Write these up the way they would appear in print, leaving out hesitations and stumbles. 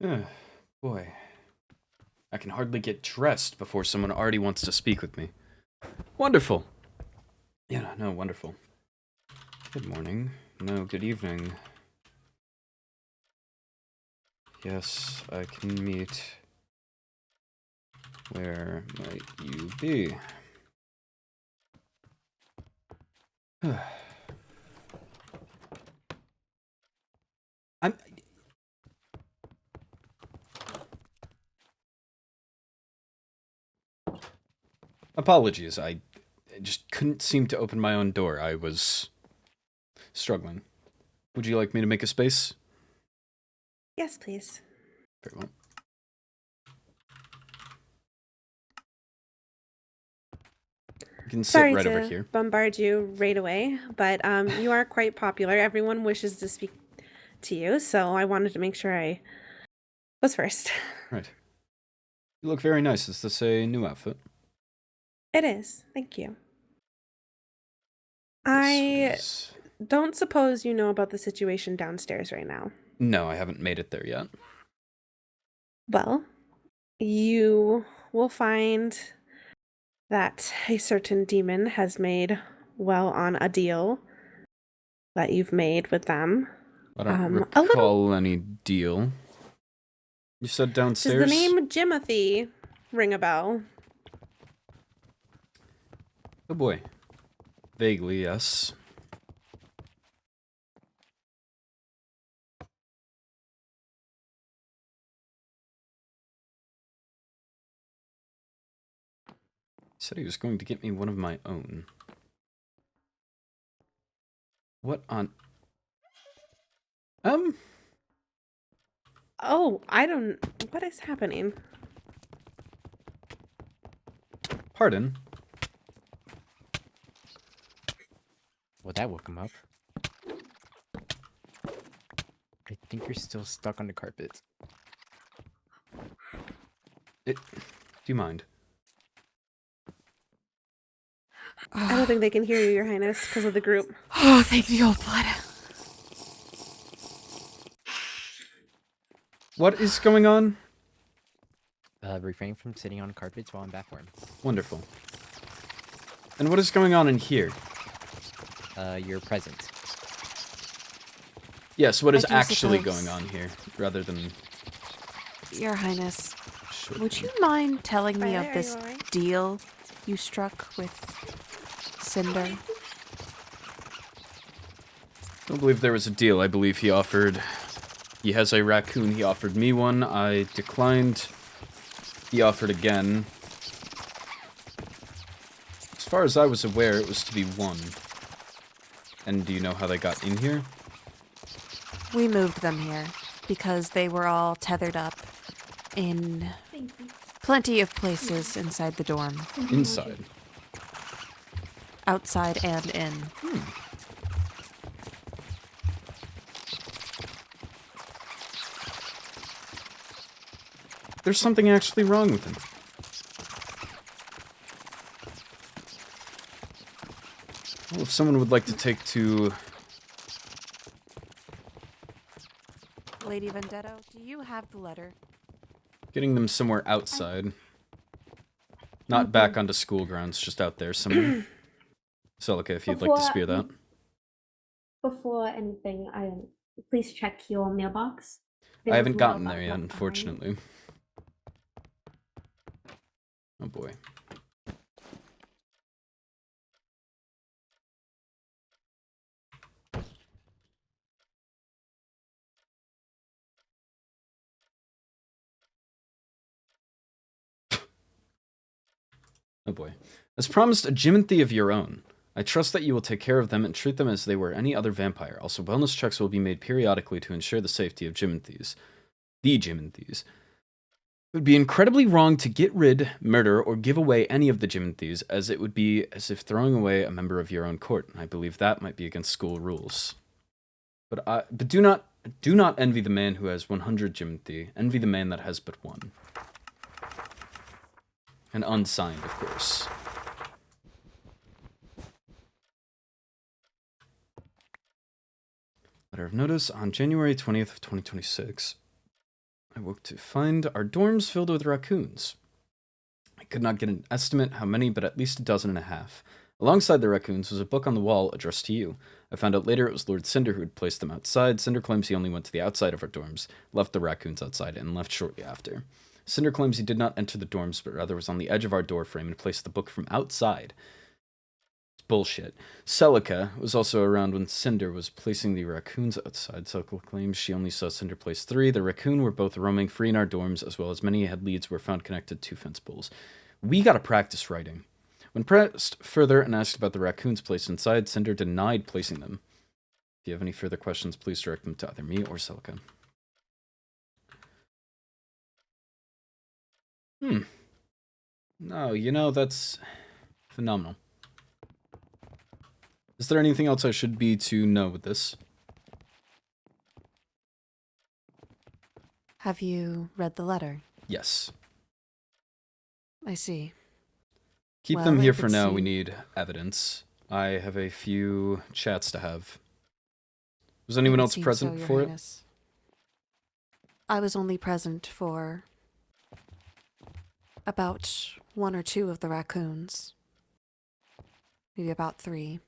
Boy. I can hardly get dressed before someone already wants to speak with me. Wonderful. Yeah, no, wonderful. Good morning. No, good evening. Yes, I can meet. Where might you be? I'm... Apologies, I just couldn't seem to open my own door. I was struggling. Would you like me to make a space? Yes, please. Very well. You can sit right over here. Bombard you right away, but you are quite popular. Everyone wishes to speak to you, so I wanted to make sure I was first. Right. You look very nice. Is this a new outfit? It is. Thank you. I don't suppose you know about the situation downstairs right now. No, I haven't made it there yet. Well, you will find that a certain demon has made well on a deal that you've made with them. I don't recall any deal. You said downstairs? Does the name Jimothy ring a bell? Oh boy. Vaguely, yes. He said he was going to get me one of my own. What on... Oh, I don't... What is happening? Pardon? Well, that woke him up. I think you're still stuck on the carpet. Do you mind? I don't think they can hear you, Your Highness, because of the group. Oh, thank the old blood. What is going on? Refrain from sitting on carpets while in bat form. Wonderful. And what is going on in here? Your presence. Yes, what is actually going on here, rather than... Your Highness, would you mind telling me of this deal you struck with Cinder? I don't believe there was a deal. I believe he offered... He has a raccoon. He offered me one. I declined. He offered again. As far as I was aware, it was to be one. And do you know how they got in here? We moved them here because they were all tethered up in plenty of places inside the dorm. Inside? Outside and in. There's something actually wrong with him. Well, if someone would like to take to... Lady Vendetto, do you have the letter? Getting them somewhere outside. Not back onto school grounds, just out there somewhere. So, okay, if you'd like to spear that. Before anything, please check your mailbox. I haven't gotten there yet, unfortunately. Oh boy. Oh boy. As promised, a Jimothy of your own. I trust that you will take care of them and treat them as they were any other vampire. Also, wellness checks will be made periodically to ensure the safety of Jimothys. The Jimothys. It would be incredibly wrong to get rid, murder, or give away any of the Jimothys, as it would be as if throwing away a member of your own court. I believe that might be against school rules. But do not envy the man who has 100 Jimothy. Envy the man that has but one. And unsigned, of course. Letter of notice on January 20th of 2026. I woke to find our dorms filled with raccoons. I could not get an estimate how many, but at least 12.5. Alongside the raccoons was a book on the wall addressed to you. I found out later it was Lord Cinder who had placed them outside. Cinder claims he only went to the outside of our dorms, left the raccoons outside, and left shortly after. Cinder claims he did not enter the dorms, but rather was on the edge of our door frame and placed the book from outside. It's bullshit. Celica was also around when Cinder was placing the raccoons outside. Celica claims she only saw Cinder place 3. The raccoon were both roaming free in our dorms, as well as many head leads were found connected to fence poles. We gotta practice writing. When pressed further and asked about the raccoons placed inside, Cinder denied placing them. If you have any further questions, please direct them to either me or Celica. No, you know, that's phenomenal. Is there anything else I should be to know with this? Have you read the letter? Yes. I see. Keep Well, them it here would for now. We seem- need evidence. I have a few chats to have. Was It anyone would else seem present so, Your for it? Highness. I was only present for about 1 or 2 of the raccoons. Maybe about 3.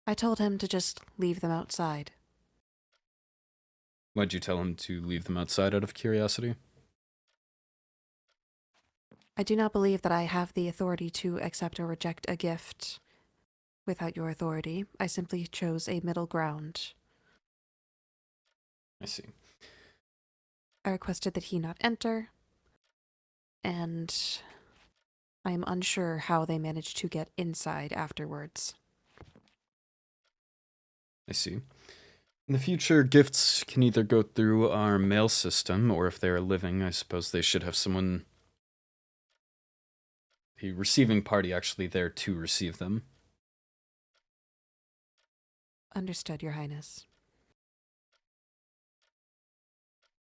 I told him to just leave them outside. Why'd you tell him to leave them outside out of curiosity? I do not believe that I have the authority to accept or reject a gift without your authority. I simply chose a middle ground. I see. I requested that he not enter, and I am unsure how they managed to get inside afterwards. I see. In the future, gifts can either go through our mail system, or if they are living, I suppose they should have someone, the receiving party, actually there to receive them. Understood, Your Highness.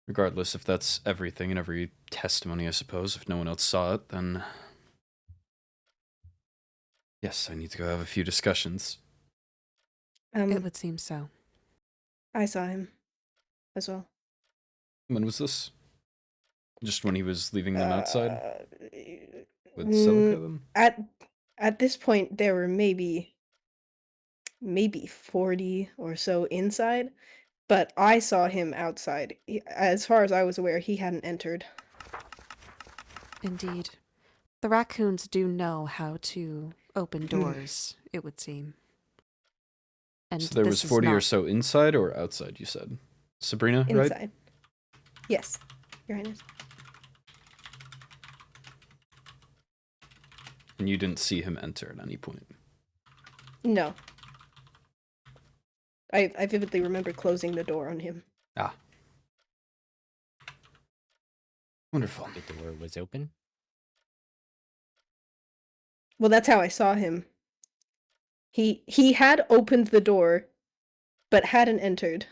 Regardless, if that's everything and every testimony, I suppose, if no one else saw it, then... Yes, I need to go have a few discussions. It would seem so. I saw him as well. When was this? Just when he was leaving them outside? With mm, Celica, then? At this point, there were maybe 40 or so inside, but I saw him outside. As far as I was aware, he hadn't entered. Indeed. The raccoons do know how to open doors, it would seem. And So there was this is 40 or not- so inside or outside, you said? Sabrina, right? Inside. Yes, Your Highness. And you didn't see him enter at any point? No. I vividly remember closing the door on him. Ah. Wonderful. The door was open. Well, that's how I saw him. He had opened the door, but hadn't entered.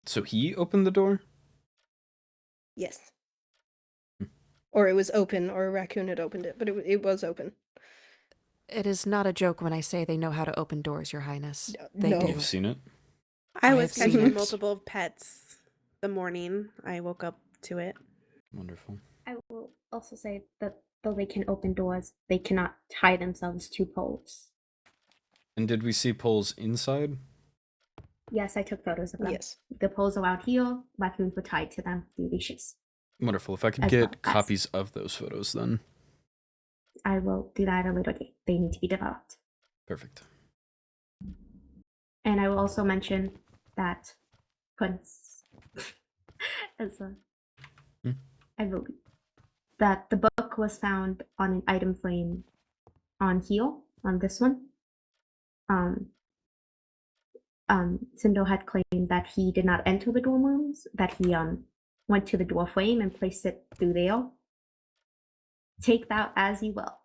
So he opened the door? Yes. Or it was open, or a raccoon had opened it, but it was open. It is not a joke when I say they know how to open doors, Your Highness. They No. do. You've seen it? I I was have seen catching it. multiple pets the morning I woke up to it. Wonderful. I will also say that though they can open doors, they cannot tie themselves to poles. And did we see poles inside? Yes, I took photos of them. Yes. The poles around here, raccoons were tied to them through leashes. Wonderful. If I could As get well as- copies of those photos, then. I will do that a little bit. They need to be developed. Perfect. And I will also mention that Prince, as a, Hmm. I believe, that the book was found on an item frame on heel, on this one. Sindel had claimed that he did not enter the dorm rooms, that he went to the door frame and placed it through there. Take that as you will.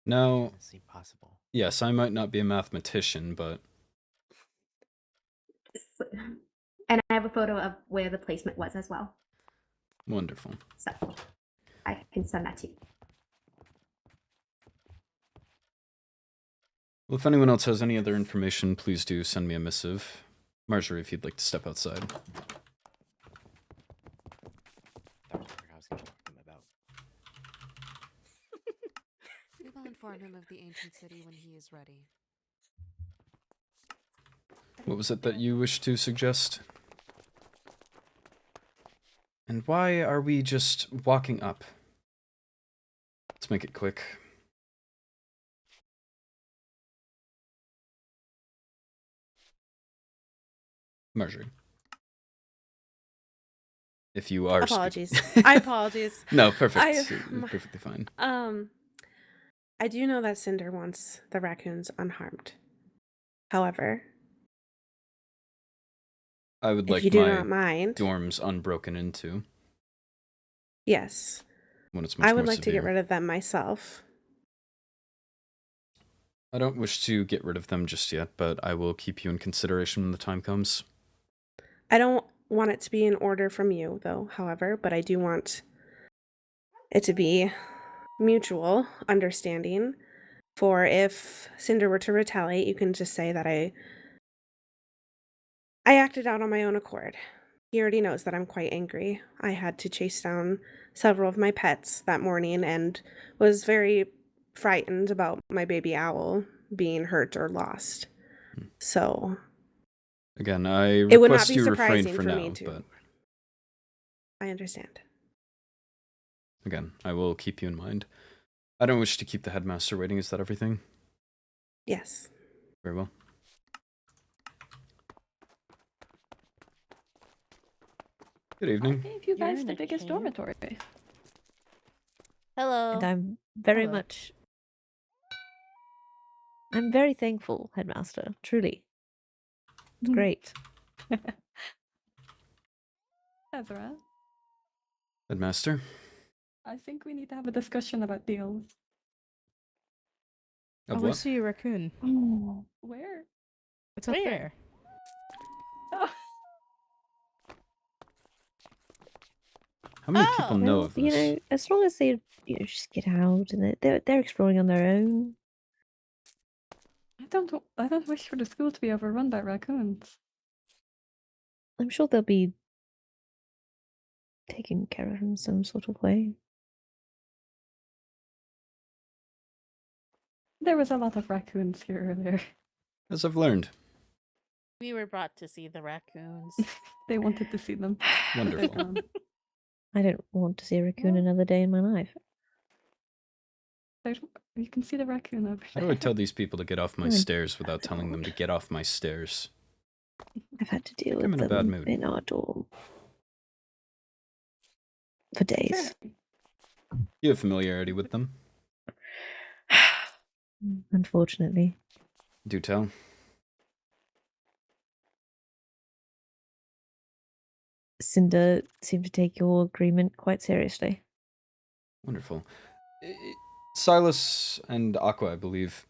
Now, Honestly possible. yes, I might not be a mathematician, but And I have a photo of where the placement was as well. wonderful. So I can send that to you. Well, if anyone else has any other information, please do send me a missive. Marjorie, if you'd like to step outside. That was what I was going to talk to him about. We will inform him of the ancient city when he is ready. What was it that you wished to suggest? And why are we just walking up? Let's make it quick. Marjorie. If you are Apologies. speaking. I apologize. No, perfect. I- You're perfectly fine. I do know that Cinder wants the raccoons unharmed. However, I would if like you do my not mind, dorms unbroken into yes, when it's much I would more like to get severe. rid of them myself. I don't wish to get rid of them just yet, but I will keep you in consideration when the time comes. I don't want it to be an order from you, though, however, but I do want it to be mutual understanding. For if Cinder were to retaliate, you can just say that I acted out on my own accord. He already knows that I'm quite angry. I had to chase down several of my pets that morning and was very frightened about my baby owl being hurt or lost. So Again, I it would not request be you refrain surprising for for now, me to. but I understand. again, I will keep you in mind. I don't wish to keep the headmaster waiting. Is that everything? Yes. Very well. Good I evening. gave you You're guys in the a biggest cave. dormitory. Hello. And I'm very Hello. much. I'm very thankful, Headmaster. Truly. It's great. Ezra, Headmaster? I think we need to have a discussion about deals. Of I what? see a raccoon. Where? It's up Where? there. Oh, How many people Oh. know Well, of you this? know, as long as they just get out and they're exploring on their own. I don't wish for the school to be overrun by raccoons. I'm sure they'll be taken care of in some sort of way. There was a lot of raccoons here earlier. As I've learned. We were brought to see the raccoons. They wanted to see them. but they're Wonderful. gone. I don't want to see a raccoon Well- another day in my life. You can see the raccoon over How there. do I tell these people to get off my Fine. stairs without telling them to get off my stairs? I've had to deal think I'm with in a bad them mood. in our dorm for days. You have familiarity with them? Unfortunately. Do tell. Cinder seemed to take your agreement quite seriously. Wonderful. Silas and Aqua, I believe.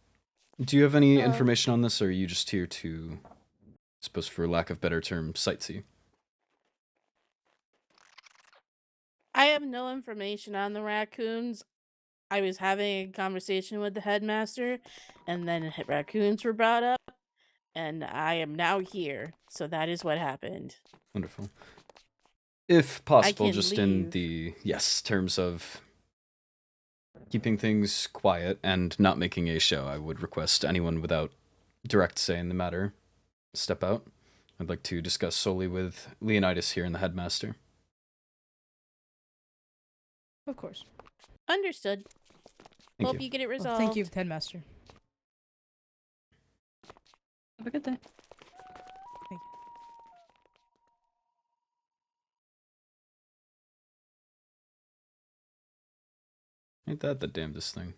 Do you have any Hello. information on this, or are you just here to, I suppose for lack of better term, sightsee? I have no information on the raccoons. I was having a conversation with the headmaster, and then raccoons were brought up, and I am now here. So that is what happened. Wonderful. If possible, can just in leave. the, yes, terms of keeping things quiet and not making a show, I would request anyone without direct say in the matter step out. I'd like to discuss solely with Leonidas here and the headmaster. Of course. Understood. Thank Hope you. you get it Well, resolved. thank you, Headmaster. Have a good day. Ain't that the damnedest thing?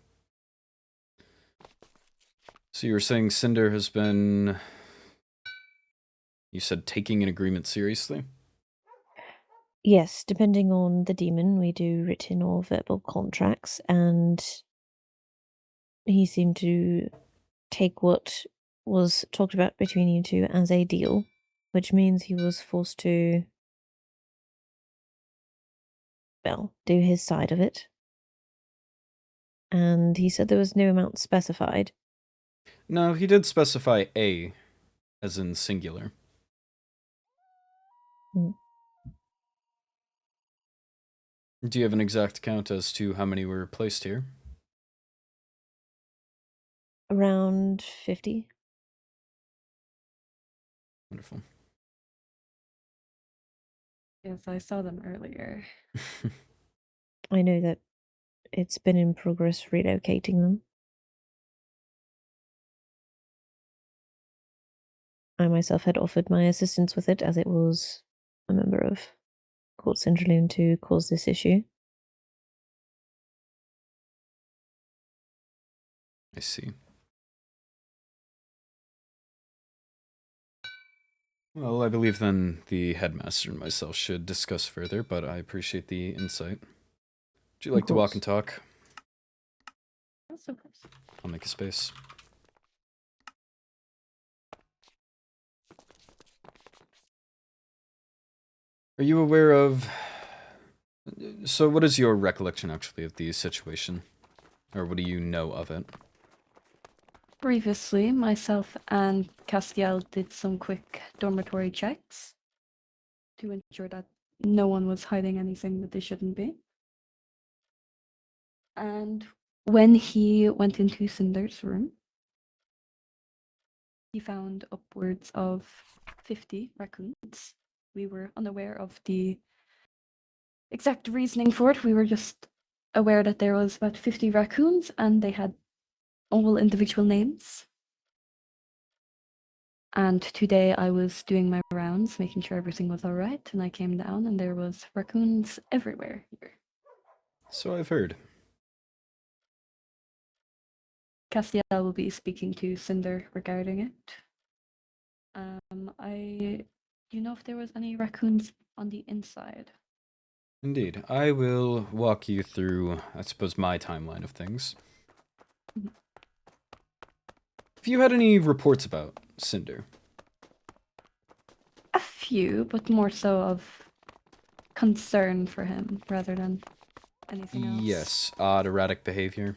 So you were saying Cinder has been, you said, taking an agreement seriously? Yes, depending on the demon, we do written or verbal contracts, and he seemed to take what was talked about between you two as a deal, which means he was forced to, well, do his side of it. And he said there was no amount specified, No, he did specify a, as in singular. Mm. Do you have an exact count as to how many were placed here? Around 50. Wonderful. Yes, I saw them earlier. I know that it's been in progress relocating them. I myself had offered my assistance with it, as it was a member of Court Syndrome to cause this issue. I see. Well, I believe then the headmaster and myself should discuss further, but I appreciate the insight. Would you like to walk and talk? Yes, of course. I'll make a space. Are you aware of... So what is your recollection, actually, of the situation? Or what do you know of it? Previously, myself and Castiel did some quick dormitory checks to ensure that no one was hiding anything that they shouldn't be. And when he went into Cinder's room, he found upwards of 50 raccoons. We were unaware of the exact reasoning for it. We were just aware that there was about 50 raccoons and they had all individual names. And today I was doing my rounds, making sure everything was all right, and I came down and there was raccoons everywhere here. So I've heard. Castiel will be speaking to Cinder regarding it. Do you know if there was any raccoons on the inside? Indeed. I will walk you through, I suppose, my timeline of things. Mhm. Have you had any reports about Cinder? A few, but more so of concern for him rather than anything else. Yes, odd, erratic behavior.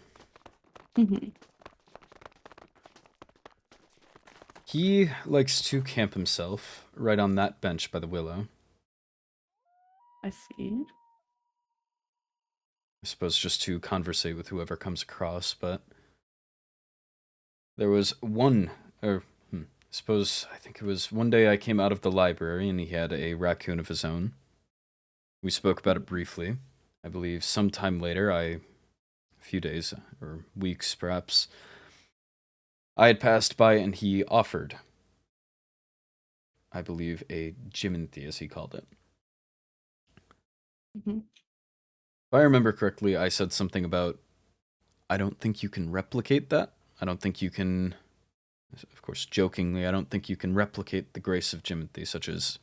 Mm-hmm. He likes to camp himself right on that bench by the willow. I see. I suppose just to conversate with whoever comes across, but there was one, I think it was one day I came out of the library and he had a raccoon of his own. We spoke about it briefly. I believe sometime later, a few days or weeks perhaps, I had passed by and he offered, I believe, a Jimothy, as he called it. Mm-hmm. If I remember correctly, I said something about, I don't think you can replicate that. I don't think you can, of course, jokingly, I don't think you can replicate the grace of Jimothy, such as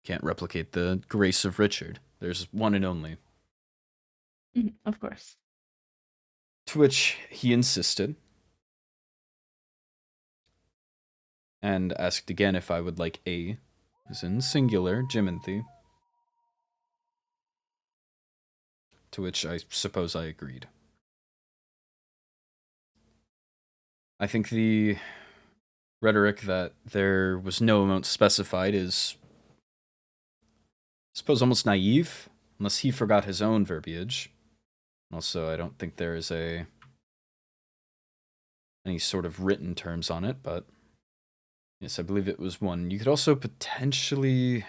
can't replicate the grace of Richard. There's one and only. Mm-hmm. Of course. To which he insisted, and asked again if I would like a, as in singular, Jimothy. To which I suppose I agreed. I think the rhetoric that there was no amount specified is, I suppose, almost naive, unless he forgot his own verbiage. Also, I don't think there is any sort of written terms on it, but yes, I believe it was one. You could also potentially,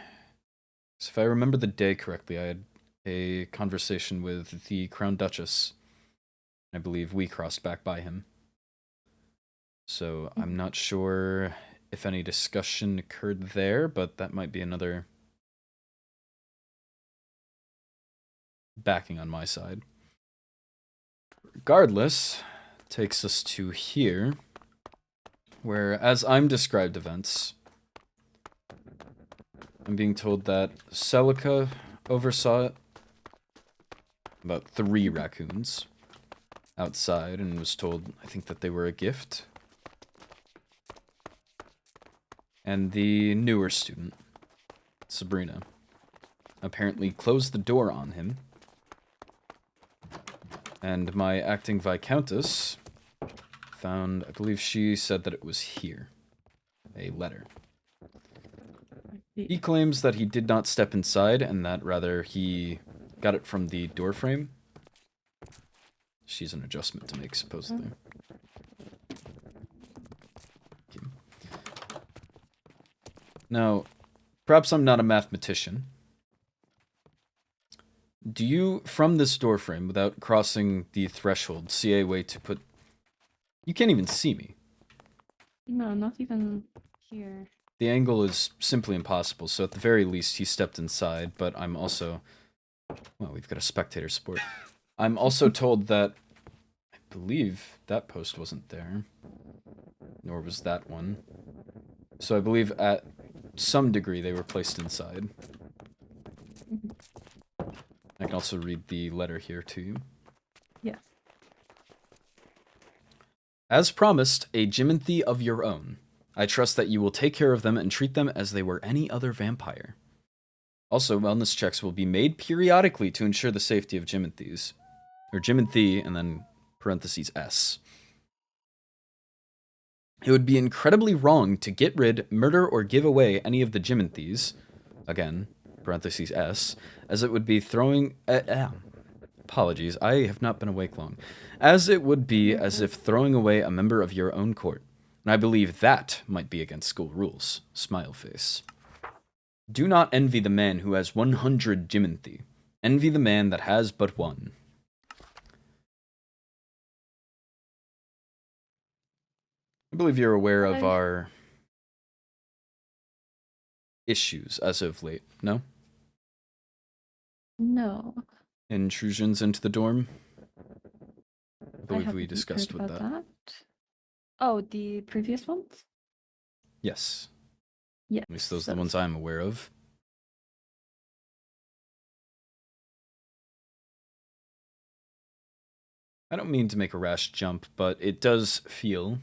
if I remember the day correctly, I had a conversation with the Crown Duchess. I believe we crossed back by him. So I'm not sure if any discussion occurred there, but that might be another backing on my side. Regardless, takes us to here, where, as I'm described events, I'm being told that Celica oversaw it, about 3 raccoons outside, and was told, I think, that they were a gift. And the newer student, Sabrina, apparently closed the door on him. And my acting Viscountess found, I believe she said that it was here. A letter. He claims that he did not step inside and that rather he got it from the doorframe. She's an adjustment to make, supposedly. Okay. Now, perhaps I'm not a mathematician. Do you, from this doorframe, without crossing the threshold, see a way to put... You can't even see me. No, not even here. The angle is simply impossible, so at the very least he stepped inside, but I'm also... Well, we've got a spectator sport. I'm also told that... I believe that post wasn't there. Nor was that one. So I believe at some degree they were placed inside. I can also read the letter here to you. Yes. As promised, a Jimothy of your own. I trust that you will take care of them and treat them as they were any other vampire. Also, wellness checks will be made periodically to ensure the safety of Jimothys. Or Jimothy, and then parentheses S. It would be incredibly wrong to get rid, murder, or give away any of the Jimothys, again, parentheses S, as it would be throwing... apologies, I have not been awake long. As it would be as if throwing away a member of your own court. And I believe that might be against school rules. Smile face. Do not envy the man who has 100 Jimothy. Envy the man that has but one. I believe you're aware of our issues as of late, no? No. Intrusions into the dorm? I believe we haven't discussed heard with about that. Oh, the previous ones? Yes. Yes. At least those are the ones I'm aware of. I don't mean to make a rash jump, but it does feel...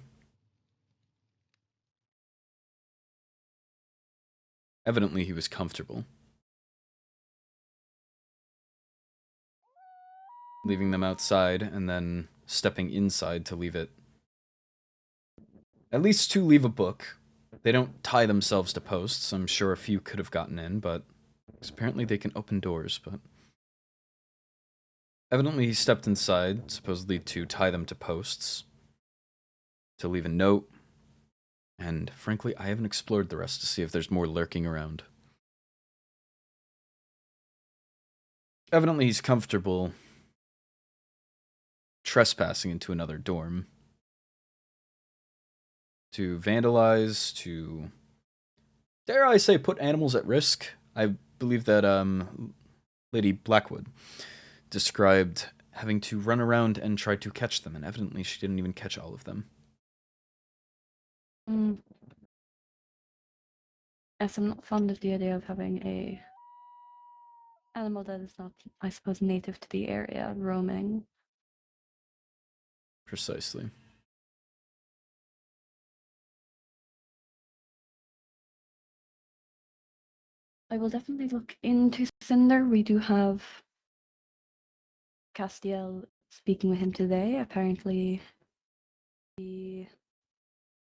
Evidently he was comfortable. Leaving them outside and then stepping inside to leave it. At least to leave a book. They don't tie themselves to posts. I'm sure a few could have gotten in, but apparently they can open doors, but... Evidently he stepped inside, supposedly to tie them to posts. To leave a note. And frankly, I haven't explored the rest to see if there's more lurking around. Evidently he's comfortable trespassing into another dorm. To vandalize, to... Dare I say put animals at risk? I believe that Lady Blackwood described having to run around and try to catch them, and evidently she didn't even catch all of them. Yes, I'm not fond of the idea of having a animal that is not, I suppose, native to the area roaming. Precisely. I will definitely look into Cinder. We do have Castiel speaking with him today. Apparently, the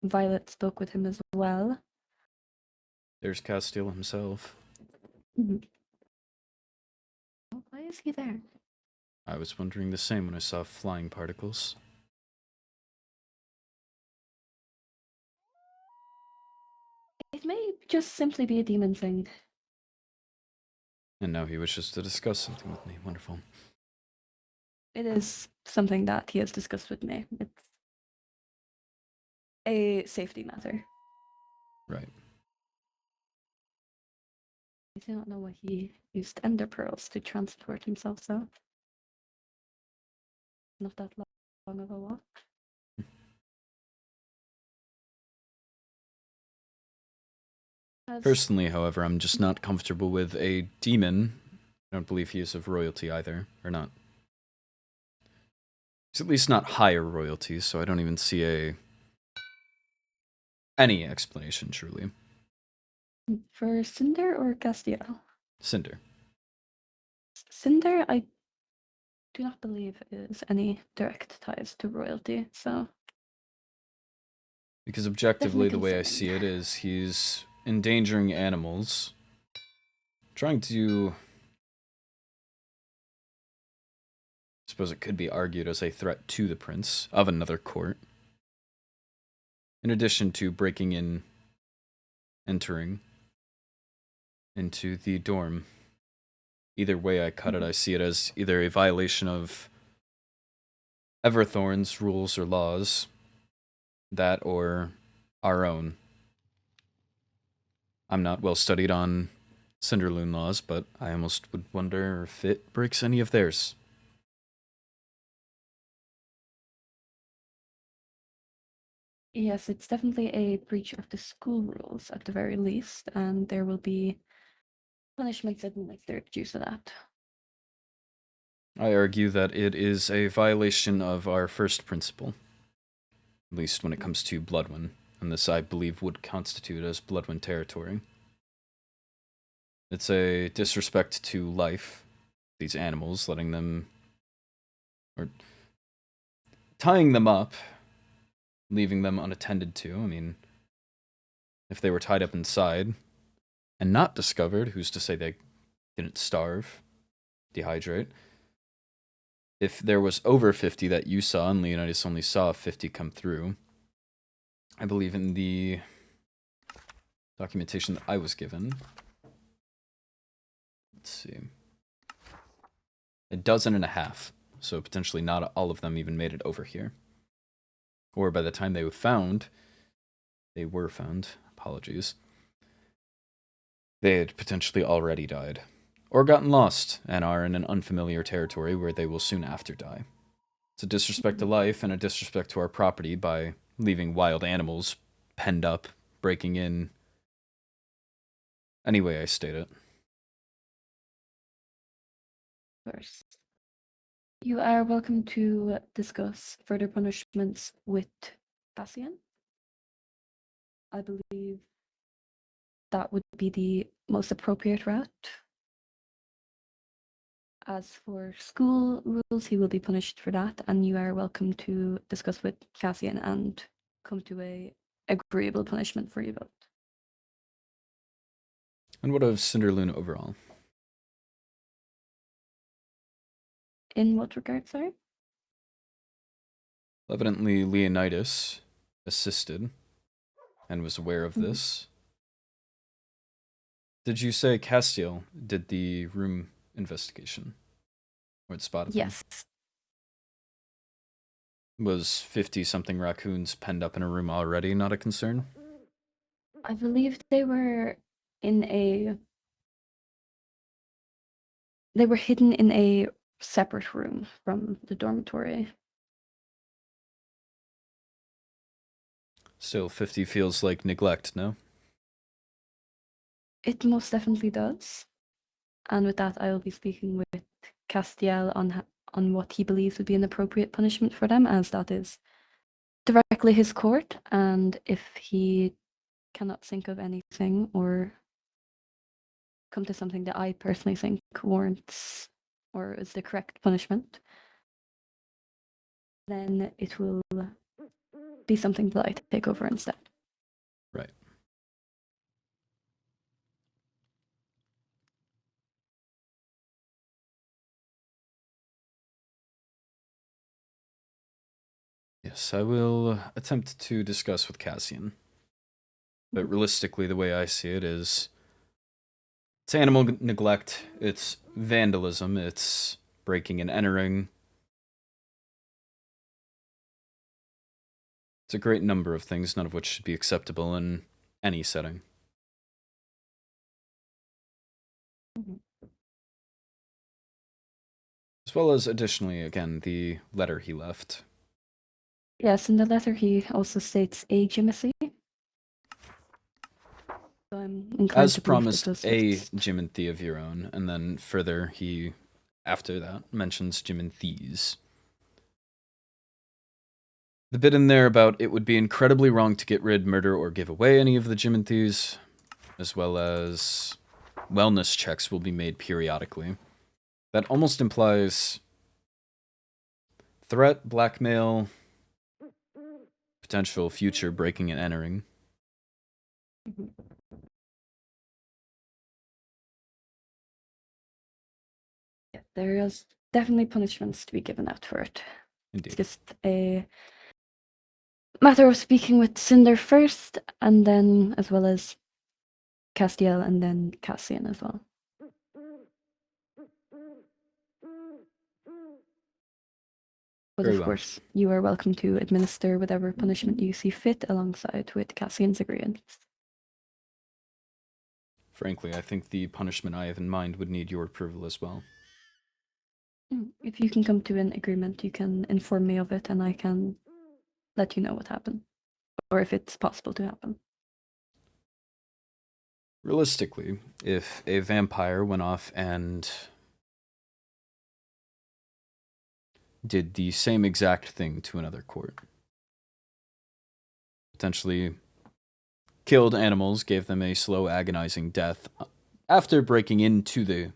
Violet spoke with him as well. There's Castiel himself. Oh, why is he there? I was wondering the same when I saw flying particles. It may just simply be a demon thing. And now he wishes to discuss something with me. Wonderful. It is something that he has discussed with me. It's a safety matter. Right. I do not know why he used ender pearls to transport himself, so not that long of a walk. Personally, however, I'm just not comfortable with a demon. I don't believe he is of royalty either, or not. He's at least not higher royalty, so I don't even see any explanation, truly. For Cinder or Castiel? Cinder. Cinder, I do not believe is any direct ties to royalty, so Because objectively, the way I concerning. see it is he's endangering animals, trying to... I suppose it could be argued as a threat to the prince of another court. In addition to breaking in, entering into the dorm. Either way I cut it, I see it as either a violation of Everthorn's rules or laws, that or our own. I'm not well studied on Cinderloon laws, but I almost would wonder if it breaks any of theirs. Yes, it's definitely a breach of the school rules at the very least, and there will be punishments administered due to that. I argue that it is a violation of our first principle, at least when it comes to Bloodwyn, and this I believe would constitute as Bloodwyn territory. It's a disrespect to life, these animals, letting them, or tying them up, leaving them unattended to. I mean, if they were tied up inside and not discovered, who's to say they didn't starve, dehydrate? If there was over 50 that you saw, and Leonidas only saw 50 come through, I believe in the documentation that I was given. Let's see. 12.5. So potentially not all of them even made it over here. Or by the time they were found, apologies, they had potentially already died. Or gotten lost, and are in an unfamiliar territory where they will soon after die. It's a disrespect to life and a disrespect to our property by leaving wild animals penned up, breaking in. Any way I state it. Of course. You are welcome to discuss further punishments with Cassian. I believe that would be the most appropriate route. As for school rules, he will be punished for that, and you are welcome to discuss with Cassian and come to a agreeable punishment for you both. And what of Cinderloon overall? In what regard, sorry? Evidently, Leonidas assisted and was aware of this. Did you say Castiel did the room investigation? Or it spotted them? Yes. Was 50-something raccoons penned up in a room already not a concern? I believe they were hidden in a separate room from the dormitory. Still, 50 feels like neglect, no? It most definitely does. And with that, I will be speaking with Castiel on what he believes would be an appropriate punishment for them, as that is directly his court. And if he cannot think of anything or come to something that I personally think warrants or is the correct punishment, then it will be something that I take over instead. Right. Yes, I will attempt to discuss with Cassian. But realistically, the way I see it is, it's animal neglect, it's vandalism, it's breaking and entering. It's a great number of things, none of which should be acceptable in any setting. As well as, additionally, again, the letter he left. Yes, in the letter he also states agemacy. So I'm inclined As to believe promised, that a just... Jiminthy of your own, and then further he, after that, mentions Jiminthies. The bit in there about it would be incredibly wrong to get rid, murder, or give away any of the Jiminthies, as well as wellness checks will be made periodically. That almost implies threat, blackmail, potential future breaking and entering. Mhm. Yeah, there is definitely punishments to be given out for it. It's Indeed. just a matter of speaking with Cinder first, and then as well as Castiel, and then Cassian as well. But Very of well. course, you are welcome to administer whatever punishment you see fit alongside with Cassian's agreements. Frankly, I think the punishment I have in mind would need your approval as well. If you can come to an agreement, you can inform me of it and I can let you know what happened. Or if it's possible to happen. Realistically, if a vampire went off and did the same exact thing to another court, potentially killed animals, gave them a slow, agonizing death after breaking into the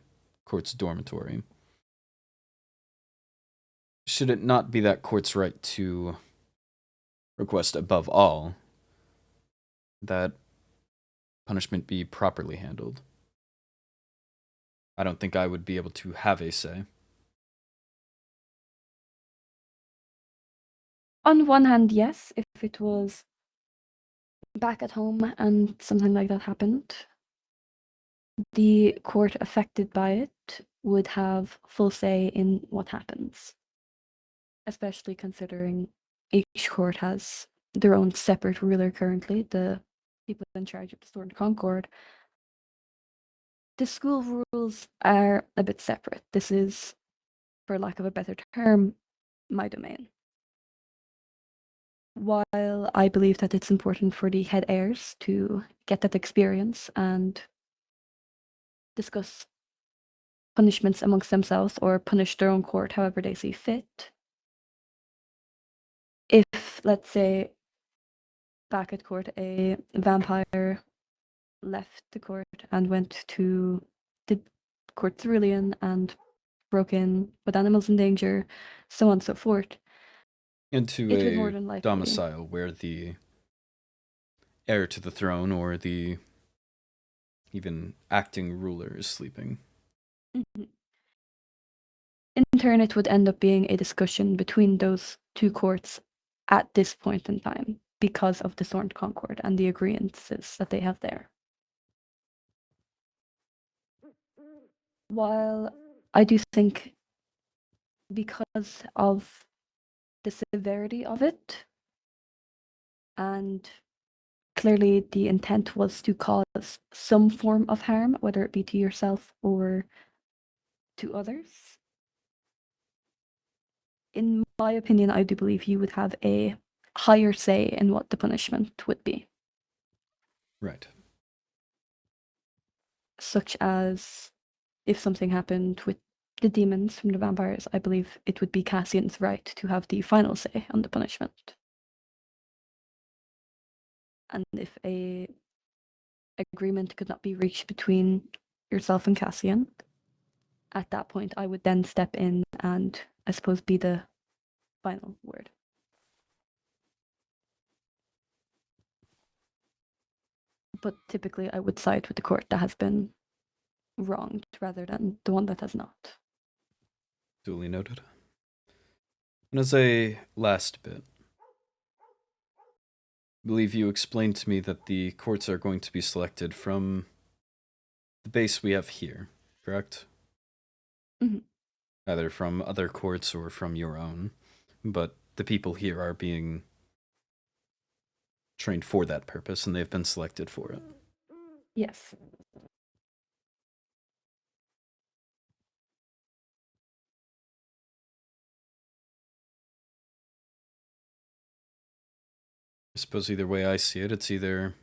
court's dormitory, should it not be that court's right to request above all that punishment be properly handled? I don't think I would be able to have a say. On one hand, yes, if it was back at home and something like that happened, the court affected by it would have full say in what happens. Especially considering each court has their own separate ruler currently, the people in charge of the Stormed Concord. The school rules are a bit separate. This is, for lack of a better term, my domain. While I believe that it's important for the head heirs to get that experience and discuss punishments amongst themselves or punish their own court however they see fit, if, let's say, back at court, a vampire left the court and went to the court cerulean and broke in with animals in danger, so on and so forth. Into It would more a than likely domicile where the heir to the throne or the even acting ruler is sleeping. Mhm. In turn, it would end up being a discussion between those two courts at this point in time because of the Stormed Concord and the agreements that they have there. While I do think because of the severity of it, and clearly the intent was to cause some form of harm, whether it be to yourself or to others, in my opinion, I do believe you would have a higher say in what the punishment would be. Right. Such as if something happened with the demons from the vampires, I believe it would be Cassian's right to have the final say on the punishment. And if a agreement could not be reached between yourself and Cassian, at that point I would then step in and I suppose be the final word. But typically I would side with the court that has been wronged rather than the one that has not. Duly noted. And as a last bit, I believe you explained to me that the courts are going to be selected from the base we have here, correct? Mhm. Either from other courts or from your own, but the people here are being trained for that purpose and they've been selected for it. Yes. I suppose either way I see it, it's either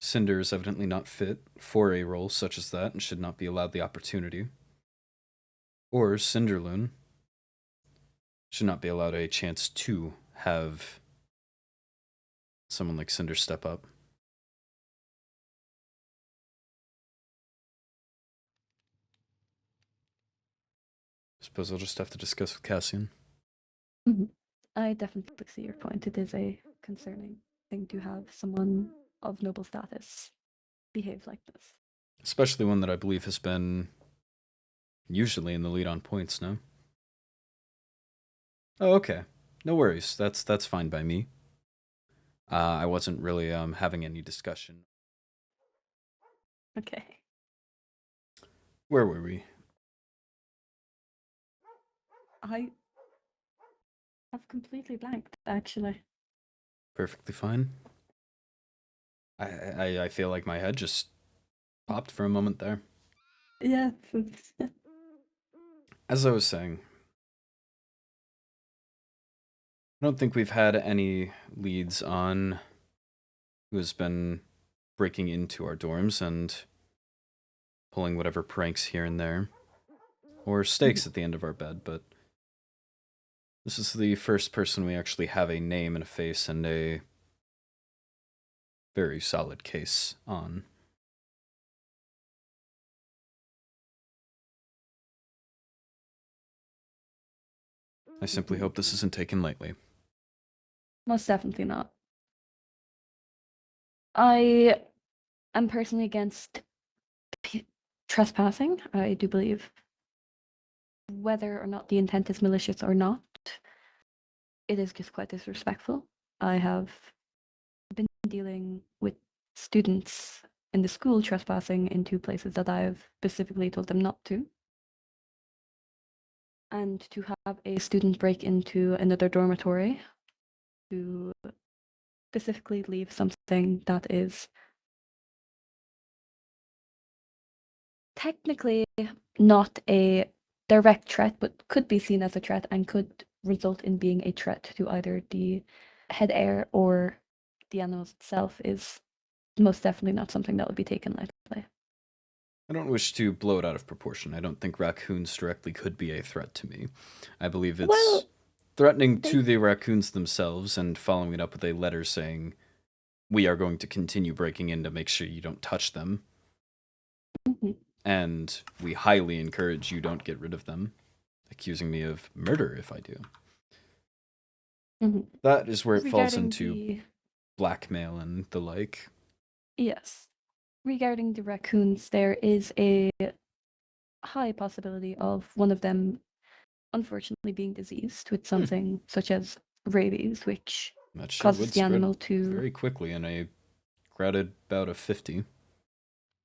Cinder is evidently not fit for a role such as that and should not be allowed the opportunity, or Cinderloon should not be allowed a chance to have someone like Cinder step up. I suppose I'll just have to discuss with Cassian. Mhm. I definitely see your point. It is a concerning thing to have someone of noble status behave like this. Especially one that I believe has been usually in the lead on points, no? Oh, okay. No worries. That's fine by me. I wasn't really having any discussion. Okay. Where were we? I have completely blanked, actually. Perfectly fine. I feel like my head just popped for a moment there. Yeah. As I was saying, I don't think we've had any leads on who has been breaking into our dorms and pulling whatever pranks here and there, or stakes at the end of our bed, but this is the first person we actually have a name and a face and a very solid case on. I simply hope this isn't taken lightly. Most definitely not. I am personally against trespassing. I do believe whether or not the intent is malicious or not, it is just quite disrespectful. I have been dealing with students in the school trespassing in 2 places that I've specifically told them not to. And to have a student break into another dormitory to specifically leave something that is technically not a direct threat, but could be seen as a threat and could result in being a threat to either the head heir or the animals itself is most definitely not something that would be taken lightly. I don't wish to blow it out of proportion. I don't think raccoons directly could be a threat to me. I believe it's Well, threatening to the raccoons themselves and following it up with a letter saying, we are going to continue breaking in to make sure you don't touch them. Mhm. And we highly encourage you don't get rid of them, accusing me of murder if I do. Mhm. That is where it falls Regarding into the- blackmail and the like. Yes. Regarding the raccoons, there is a high possibility of one of them unfortunately being diseased with something such as rabies, which That shit causes would the spread animal to very quickly in a crowded bout of 50.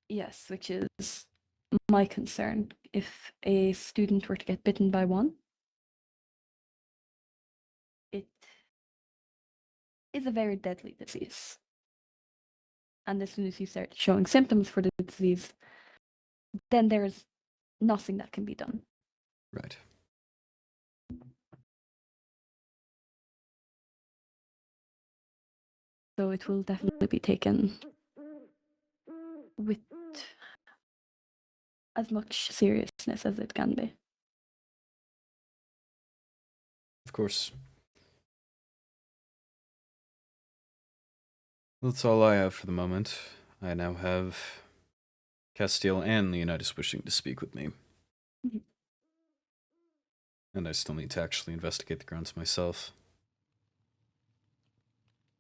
yes, which is my concern. If a student were to get bitten by one, it is a very deadly disease. And as soon as you start showing symptoms for the disease, then there's nothing that can be done. Right. So it will definitely be taken with as much seriousness as it can be. Of course. That's all I have for the moment. I now have Castile and Leonidas wishing to speak with me. Mhm. And I still need to actually investigate the grounds myself.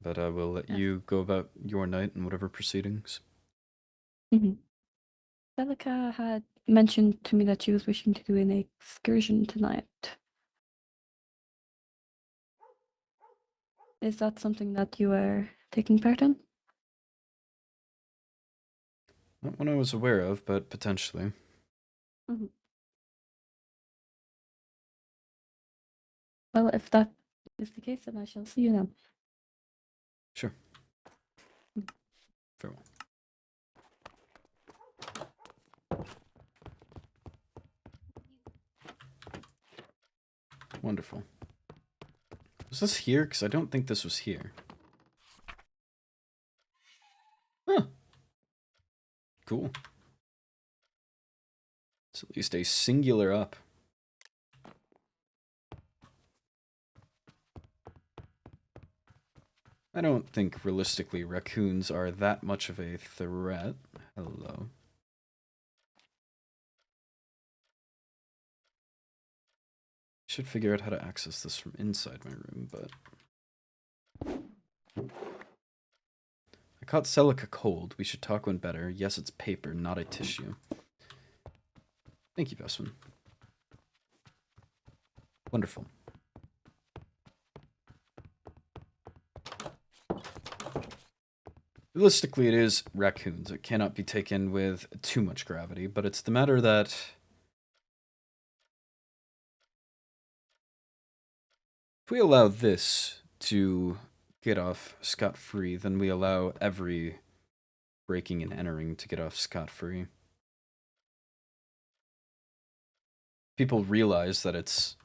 But I will let Yes. you go about your night and whatever proceedings. Celica had mentioned to me that she was wishing to do an excursion tonight. Is that something that you are taking part in? Not one I was aware of, but potentially. Well, if that is the case, then I shall see you then. Sure. Farewell. Wonderful. Was this here? Because I don't think this was here. Huh. Cool. It's at least a singular up. I don't think realistically raccoons are that much of a threat. Hello. Should figure out how to access this from inside my room, but... I caught Celica cold. We should talk when better. Yes, it's paper, not a tissue. Thank you, Vesman. Wonderful. Realistically, it is raccoons. It cannot be taken with too much gravity, but it's the matter that... if we allow this to get off scot-free, then we allow every breaking and entering to get off scot-free. People realize that it's...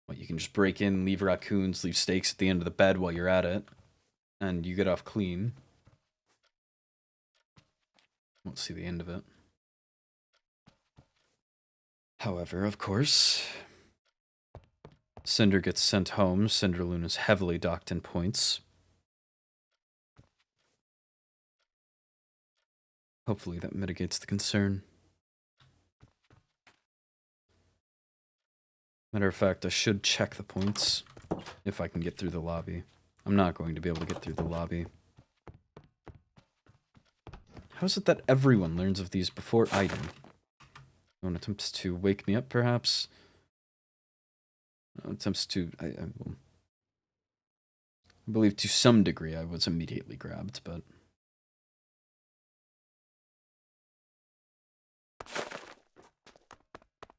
well, you can just break in, leave raccoons, leave steaks at the end of the bed while you're at it, and you get off clean. Won't see the end of it. However, of course, Cinder gets sent home. Cinderloon is heavily docked in points. Hopefully that mitigates the concern. Matter of fact, I should check the points if I can get through the lobby. I'm not going to be able to get through the lobby. How is it that everyone learns of these before I do? No one attempts to wake me up, perhaps? No one attempts to... I believe to some degree I was immediately grabbed, but...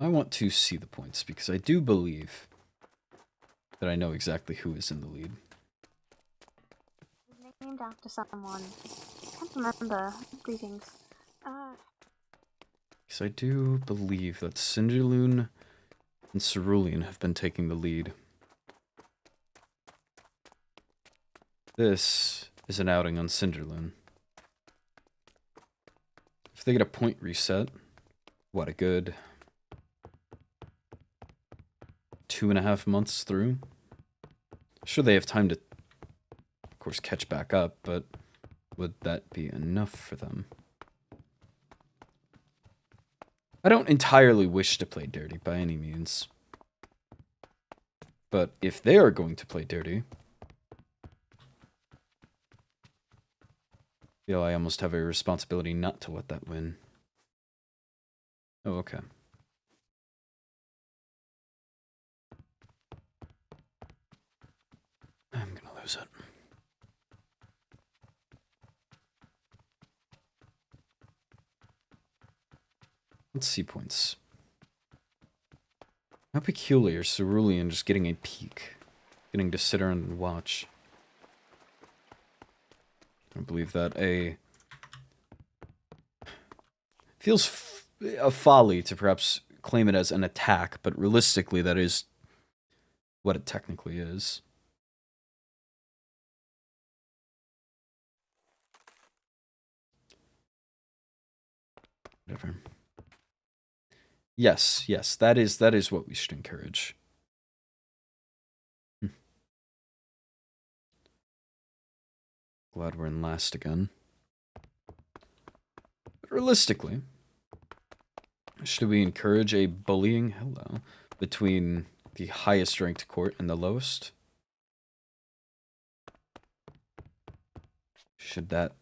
I want to see the points, because I do believe that I know exactly who is in the lead. Named after someone. Can't remember. Greetings. Because I do believe that Cinderloon and Cerulean have been taking the lead. This is an outing on Cinderloon. If they get a point reset, what a good 2.5 months through. Sure, they have time to, of course, catch back up, but would that be enough for them? I don't entirely wish to play dirty by any means. But if they are going to play dirty, I feel I almost have a responsibility not to let that win. Oh, okay. I'm gonna lose it. Let's see points. How peculiar, Cerulean just getting a peek. Getting to sit around and watch. I believe that feels a folly to perhaps claim it as an attack, but realistically that is what it technically is. Whatever. Yes, that is what we should encourage. Glad we're in last again. But realistically, should we encourage a bullying between the highest ranked court and the lowest? Should that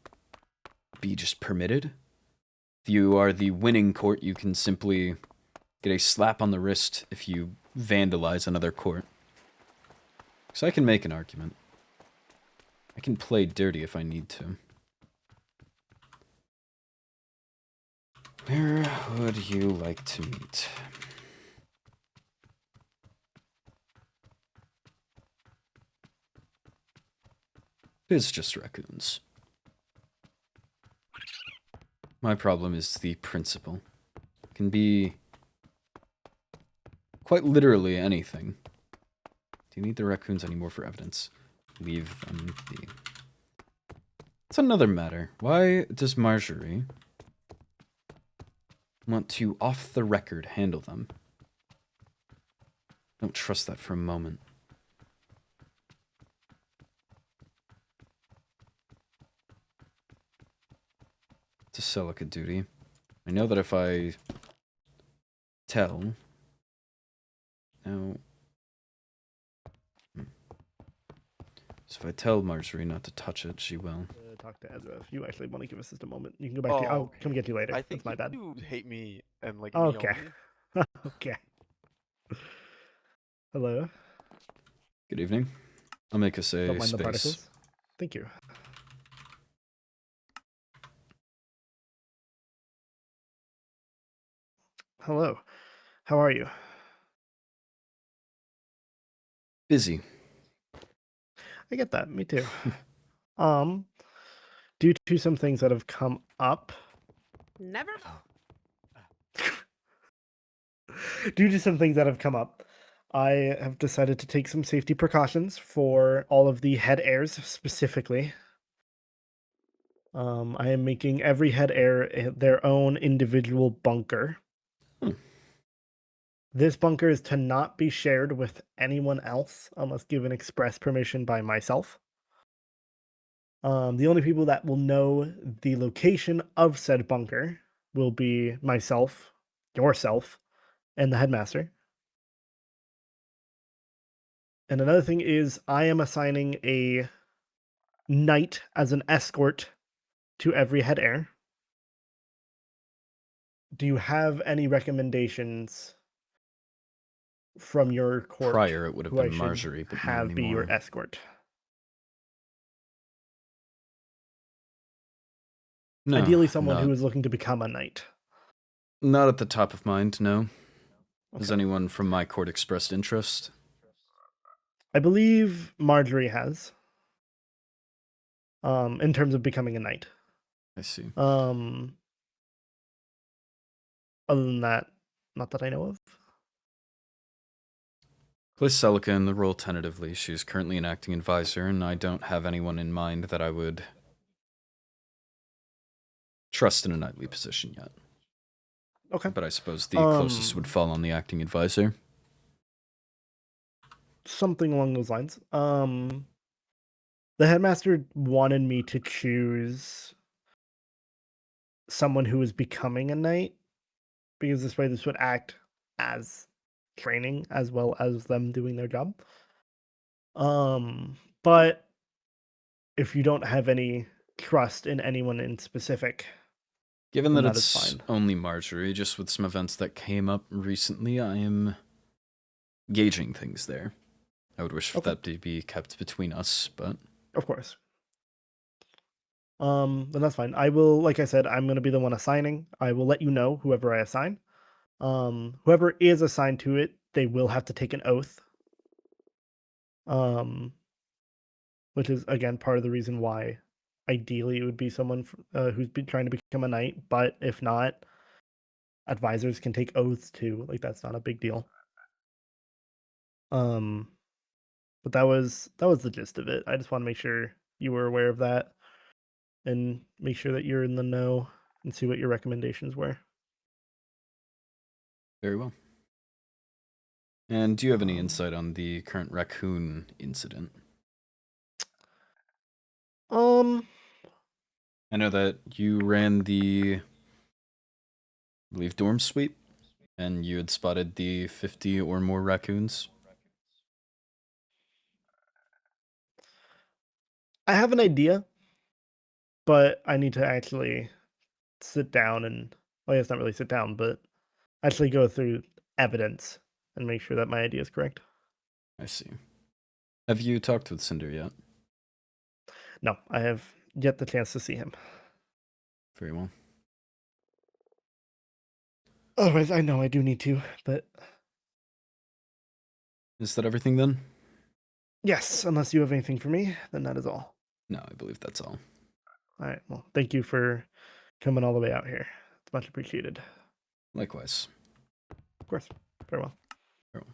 be just permitted? If you are the winning court, you can simply get a slap on the wrist if you vandalize another court. So I can make an argument. I can play dirty if I need to. Where would you like to meet? It's just raccoons. My problem is the principle. It can be quite literally anything. Do you need the raccoons anymore for evidence? Leave them be. That's another matter. Why does Marjorie want to off the record handle them? I don't trust that for a moment. It's a Celica duty. I know that if I tell... Now, If I tell Marjorie not to touch it, she will. Talk to Ezra if you actually want to give us just a moment. You can go back to. Oh, come get you later. I think That's my bad. you hate me and like Okay. me only. Okay. Hello. Good evening. I'll make us a Don't mind space. the particles. Thank you. Hello. How are you? Busy. I get that. Me too. Due to some things that have come up. Never. Due to some things that have come up, I have decided to take some safety precautions for all of the head heirs specifically. I am making every head heir their own individual bunker. This bunker is to not be shared with anyone else unless given express permission by myself. The only people that will know the location of said bunker will be myself, yourself, and the headmaster. And another thing is I am assigning a knight as an escort to every head heir. Do you have any recommendations from your court? Prior, it would have who I been should Marjorie, but not have be your anymore. escort? No, Ideally, someone not, who is looking to become a knight. not at the top of mind, no. Has Okay. anyone from my court expressed interest? I believe Marjorie has. In terms of becoming a knight. I see. Other than that, not that I know of. Place Celica in the role tentatively. She's currently an acting advisor, and I don't have anyone in mind that I would trust in a knightly position yet. Okay. But I suppose the closest would fall on the acting advisor. Something along those lines. The headmaster wanted me to choose someone who was becoming a knight, because this way this would act as training as well as them doing their job. But if you don't have any trust in anyone in specific, Given then that that is it's fine. only Marjorie, just with some events that came up recently, I am gauging things there. I would wish for Okay. that to be kept between us, but Of course. Then that's fine. I will, like I said, I'm going to be the one assigning. I will let you know whoever I assign. Whoever is assigned to it, they will have to take an oath. Which is again part of the reason why, ideally, it would be someone who's trying to become a knight. But if not, advisors can take oaths too. Like, that's not a big deal. But that was the gist of it. I just want to make sure you were aware of that, and make sure that you're in the know and see what your recommendations were. very well. And do you have any insight on the current raccoon incident? I know that you ran the, I believe, dorm sweep, and you had spotted the 50 or more raccoons. I have an idea, but I need to actually sit down and, well, it's not really sit down, but actually go through evidence and make sure that my idea is correct. I see. Have you talked with Cinder yet? No, I have yet the chance to see him. Very well. Otherwise, I know I do need to, but Is that everything then? yes, unless you have anything for me, then that is all. No, I believe that's all. All right, well, thank you for coming all the way out here. It's much appreciated. Likewise. Of course. Farewell. Farewell.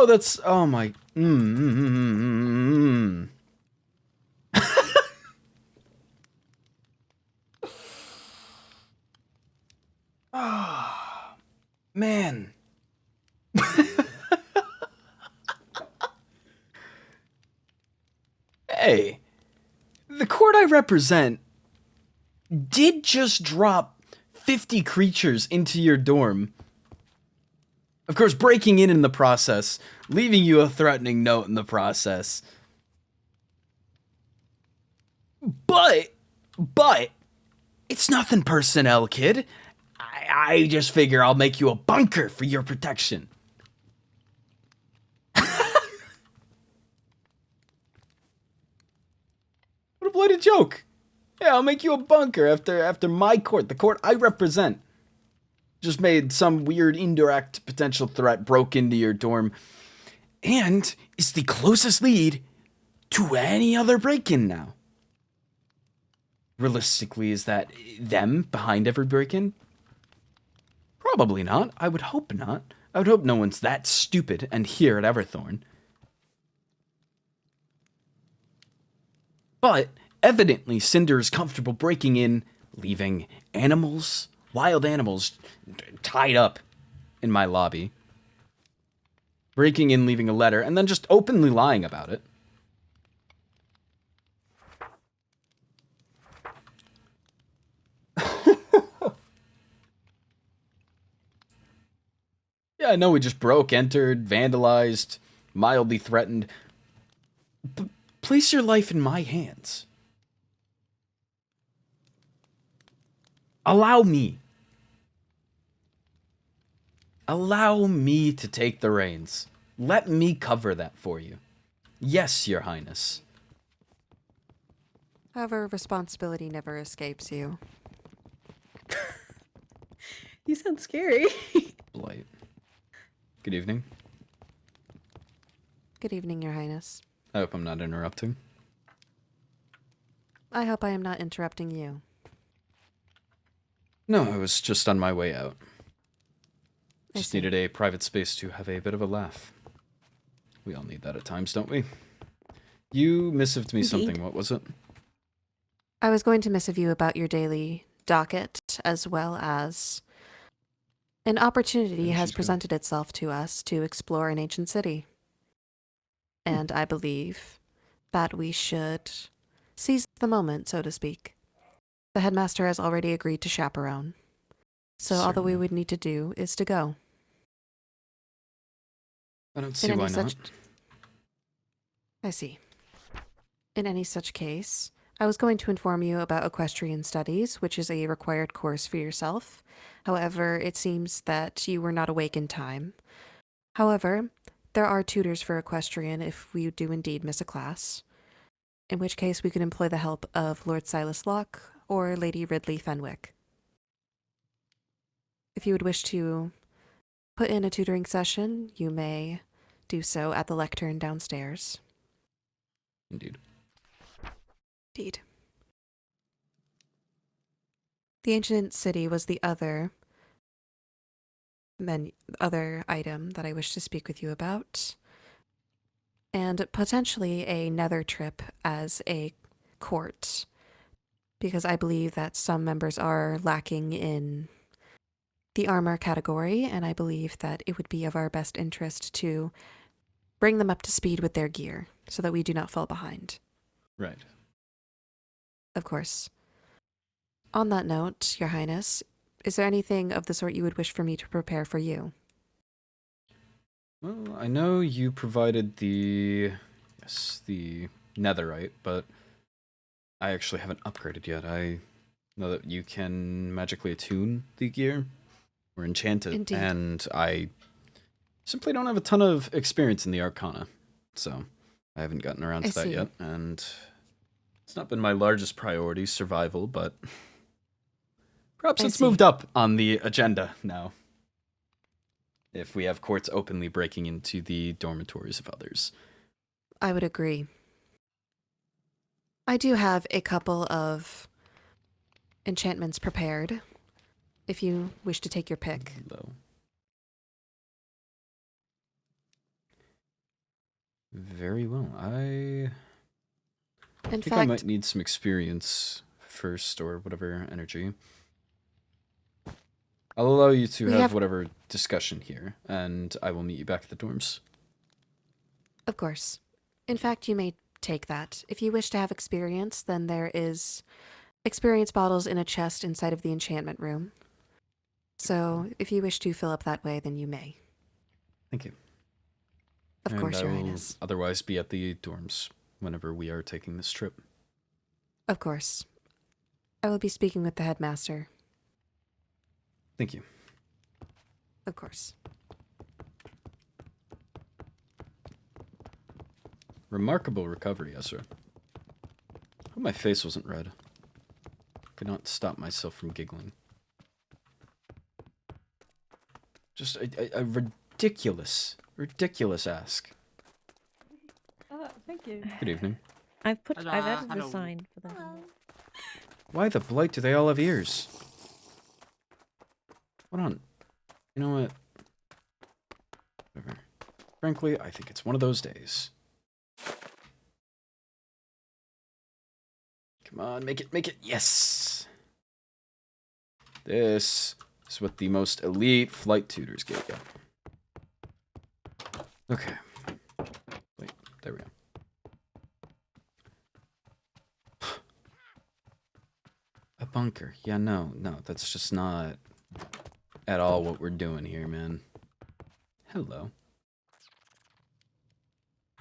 Oh, that's oh my. Mm. Ah, man. Hey, the court I represent did just drop 50 creatures into your dorm. Of course, breaking in the process, leaving you a threatening note in the process. But, it's nothing personnel, kid. I just figure I'll make you a bunker for your protection. What a bloody joke. Yeah, I'll make you a bunker after my court, the court I represent. Just made some weird indirect potential threat, broke into your dorm, and is the closest lead to any other break-in now. Realistically, is that them behind every break-in? Probably not. I would hope not. I would hope no one's that stupid and here at Everthorn. But evidently, Cinder is comfortable breaking in, leaving animals, wild animals, tied up in my lobby. Breaking in, leaving a letter, and then just openly lying about it. Yeah, I know we just broke, entered, vandalized, mildly threatened. Place your life in my hands. Allow me. Allow me to take the reins. Let me cover that for you. Yes, Your Highness. However, responsibility never escapes you. You sound scary. Blight. Good evening. Good evening, Your Highness. I hope I'm not interrupting. I hope I am not interrupting you. No, I was just on my way out. I Just see. needed a private space to have a bit of a laugh. We all need that at times, don't we? You missived me Indeed. something. What was it? I was going to missive you about your daily docket, as well as an opportunity Finish has is good. presented itself to us to explore an ancient city. And I believe that we should seize the moment, so to speak. The headmaster has already agreed to chaperone. So all that we Certainly. would need to do is to go. I don't see In any why such not. I see. In any such case, I was going to inform you about equestrian studies, which is a required course for yourself. However, it seems that you were not awake in time. However, there are tutors for equestrian if we do indeed miss a class, in which case we could employ the help of Lord Silas Locke or Lady Ridley Fenwick. If you would wish to put in a tutoring session, you may do so at the lectern downstairs. Indeed. Indeed. The ancient city was the other item that I wish to speak with you about, and potentially a nether trip as a court, because I believe that some members are lacking in the armor category, and I believe that it would be of our best interest to bring them up to speed with their gear so that we do not fall behind. Right. Of course. On that note, Your Highness, is there anything of the sort you would wish for me to prepare for you? Well, I know you provided the netherite, but I actually haven't upgraded yet. I know that you can magically attune the gear or enchant it, Indeed. and I simply don't have a ton of experience in the Arcana, so I haven't gotten around I to that see. yet, and it's not been my largest priority, survival, but perhaps I it's see. moved up on the agenda now. If we have courts openly breaking into the dormitories of others. I would agree. I do have a couple of enchantments prepared, if you wish to take your pick. Though. Very well. I In think I fact, might need some experience first, or whatever energy. I'll allow you to We have have- whatever discussion here, and I will meet you back at the dorms. of course. In fact, you may take that. If you wish to have experience, then there is experience bottles in a chest inside of the enchantment room. So, if you wish to fill up that way, then you may. Thank you. Of And course, I Your will Highness. otherwise be at the dorms whenever we are taking this trip. Of course. I will be speaking with the headmaster. Thank you. Of course. Remarkable recovery, Ezra. Hope my face wasn't red. Could not stop myself from giggling. Just a ridiculous ask. Oh, thank you. Good evening. I've Hello, added the hello. sign for them. Why the blight do they all have ears? Hold on. You know what? Whatever. Frankly, I think it's one of those days. Come on, make it. Yes! This is what the most elite flight tutors get you. Okay. Wait, there we go. A bunker. Yeah, no, that's just not at all what we're doing here, man. Hello.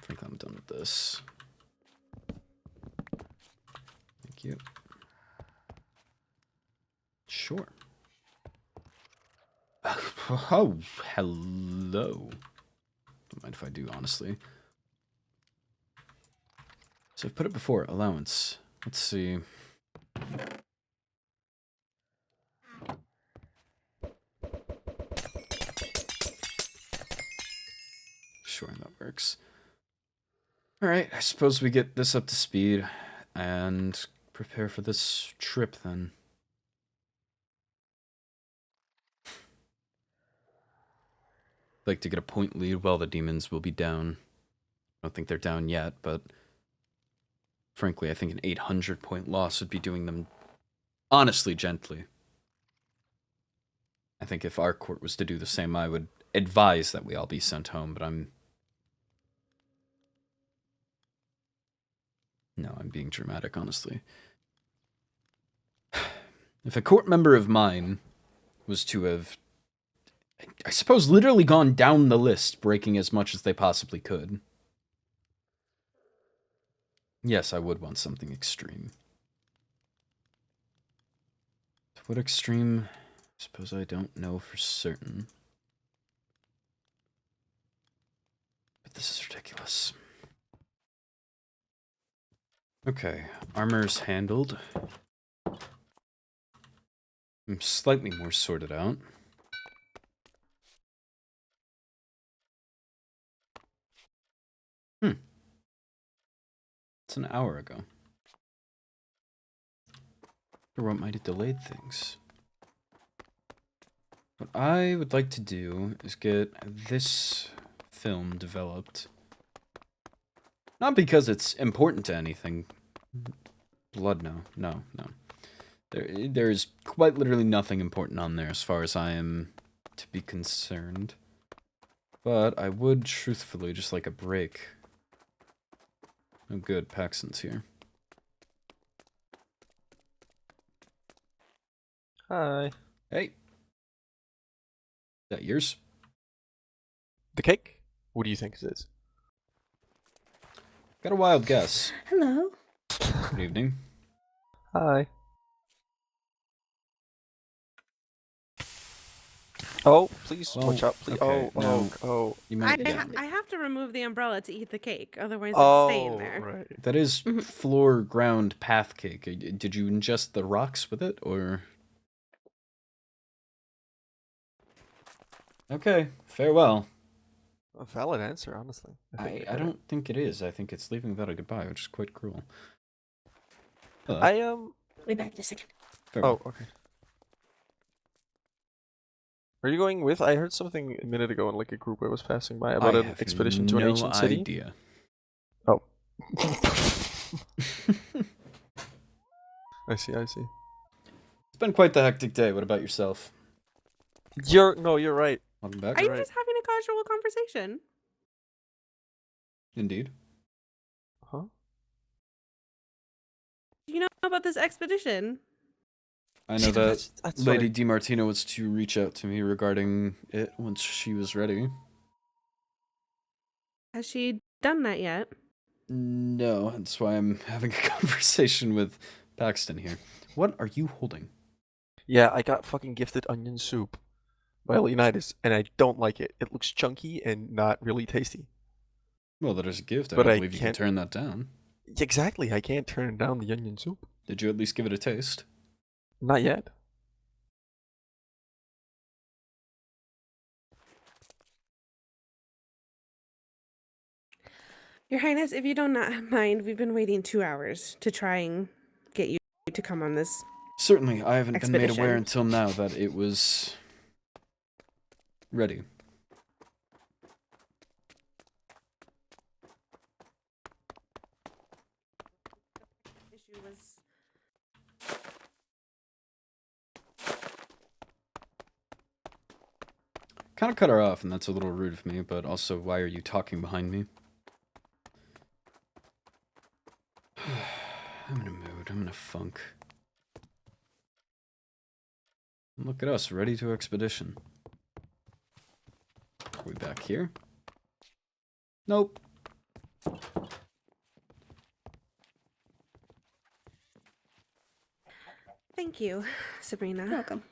I think I'm done with this. Thank you. Sure. Oh, hello. Don't mind if I do, honestly. So I've put it before, allowance. Let's see. Sure, that works. Alright, I suppose we get this up to speed and prepare for this trip then. I'd like to get a point lead while the demons will be down. I don't think they're down yet, but frankly, I think an 800 point loss would be doing them honestly gently. I think if our court was to do the same, I would advise that we all be sent home, but I'm being dramatic, honestly. If a court member of mine was to have, I suppose, literally gone down the list, breaking as much as they possibly could, yes, I would want something extreme. To what extreme? I suppose I don't know for certain. But this is ridiculous. Okay, armor's handled. I'm slightly more sorted out. It's an hour ago. Or what might have delayed things? What I would like to do is get this film developed. Not because it's important to anything. Blood, no. There's quite literally nothing important on there as far as I am to be concerned. But I would truthfully just like a break. Oh good, Paxton's here. Hi. Hey. Is that yours? The cake? What do you think it is? Got a wild guess. Hello. Good evening. Hi. Oh, please Well, watch out, please. okay, no. Oh. You might, I have to remove the umbrella to eat the cake, otherwise it's staying there. Right. That is floor ground path cake. Did you ingest the rocks with it, or? Okay, farewell. A valid answer, honestly. I don't think it is. I think it's leaving without a goodbye, which is quite cruel. Hello. We'll be back in a second. Farewell. Oh, okay. Are you going with? I heard something a minute ago in like a group I was passing by about I an have expedition to an no ancient city. idea. I see, I see. It's been quite the hectic day. What about yourself? You're right. Welcome back. Are you right. just having a casual conversation? Indeed. Huh? Do you know about this expedition? I know Yeah, that that's Lady what DiMartino was to reach out to me regarding it once she was ready. Has she done that yet? No, that's why I'm having a conversation with Paxton here. What are you holding? Yeah, I got fucking gifted onion soup by Leonidas, and I don't like it. It looks chunky and not really tasty. Well, that is a gift. I But don't I believe you can can't- turn that down. Exactly, I can't turn down the onion soup. Did you at least give it a taste? Not yet. Your Highness, if you don't not mind, we've been waiting 2 hours to try and get you to come on this. Certainly, I haven't been made aware Expedition. until now that it was ready. Issue was Kind of cut her off, and that's a little rude of me, but also, why are you talking behind me? I'm in a mood. I'm in a funk. Look at us, ready to expedition. Are we back here? Nope. Thank you, Sabrina. You're welcome.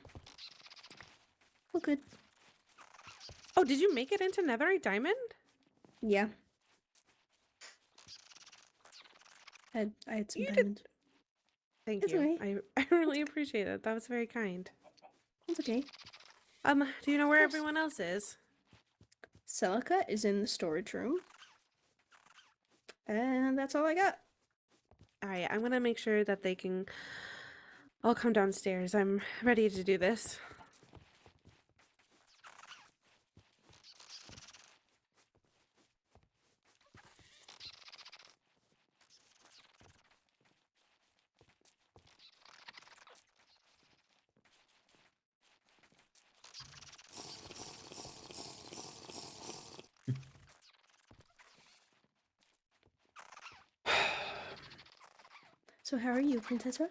Well, good. Oh, did you make it into Netherite Diamond? Yeah. I had some You did- diamonds. Thank It's you. alright. I really appreciate it. That was very kind. It's okay. Do you know where course. everyone else is? Celica is in the storage room. And that's all I got. All right, I'm gonna make sure that they can all come downstairs. I'm ready to do this. So how are you, Princessa?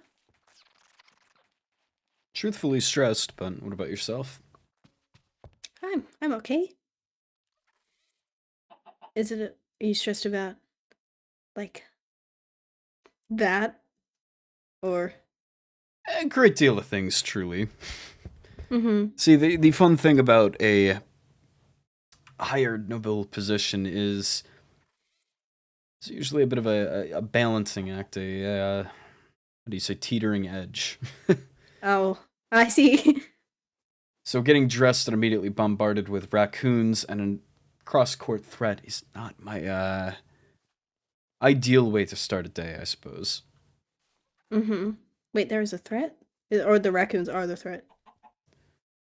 Truthfully stressed, but what about yourself? I'm okay. Are you stressed about like that? Or A great deal of things, truly. mm-hmm. See, the fun thing about a higher noble position is it's usually a bit of a balancing act, what do you say, teetering edge. Oh, I see. So getting dressed and immediately bombarded with raccoons and a cross-court threat is not my ideal way to start a day, I suppose. Mm-hmm. Wait, there is a threat? Or the raccoons are the threat?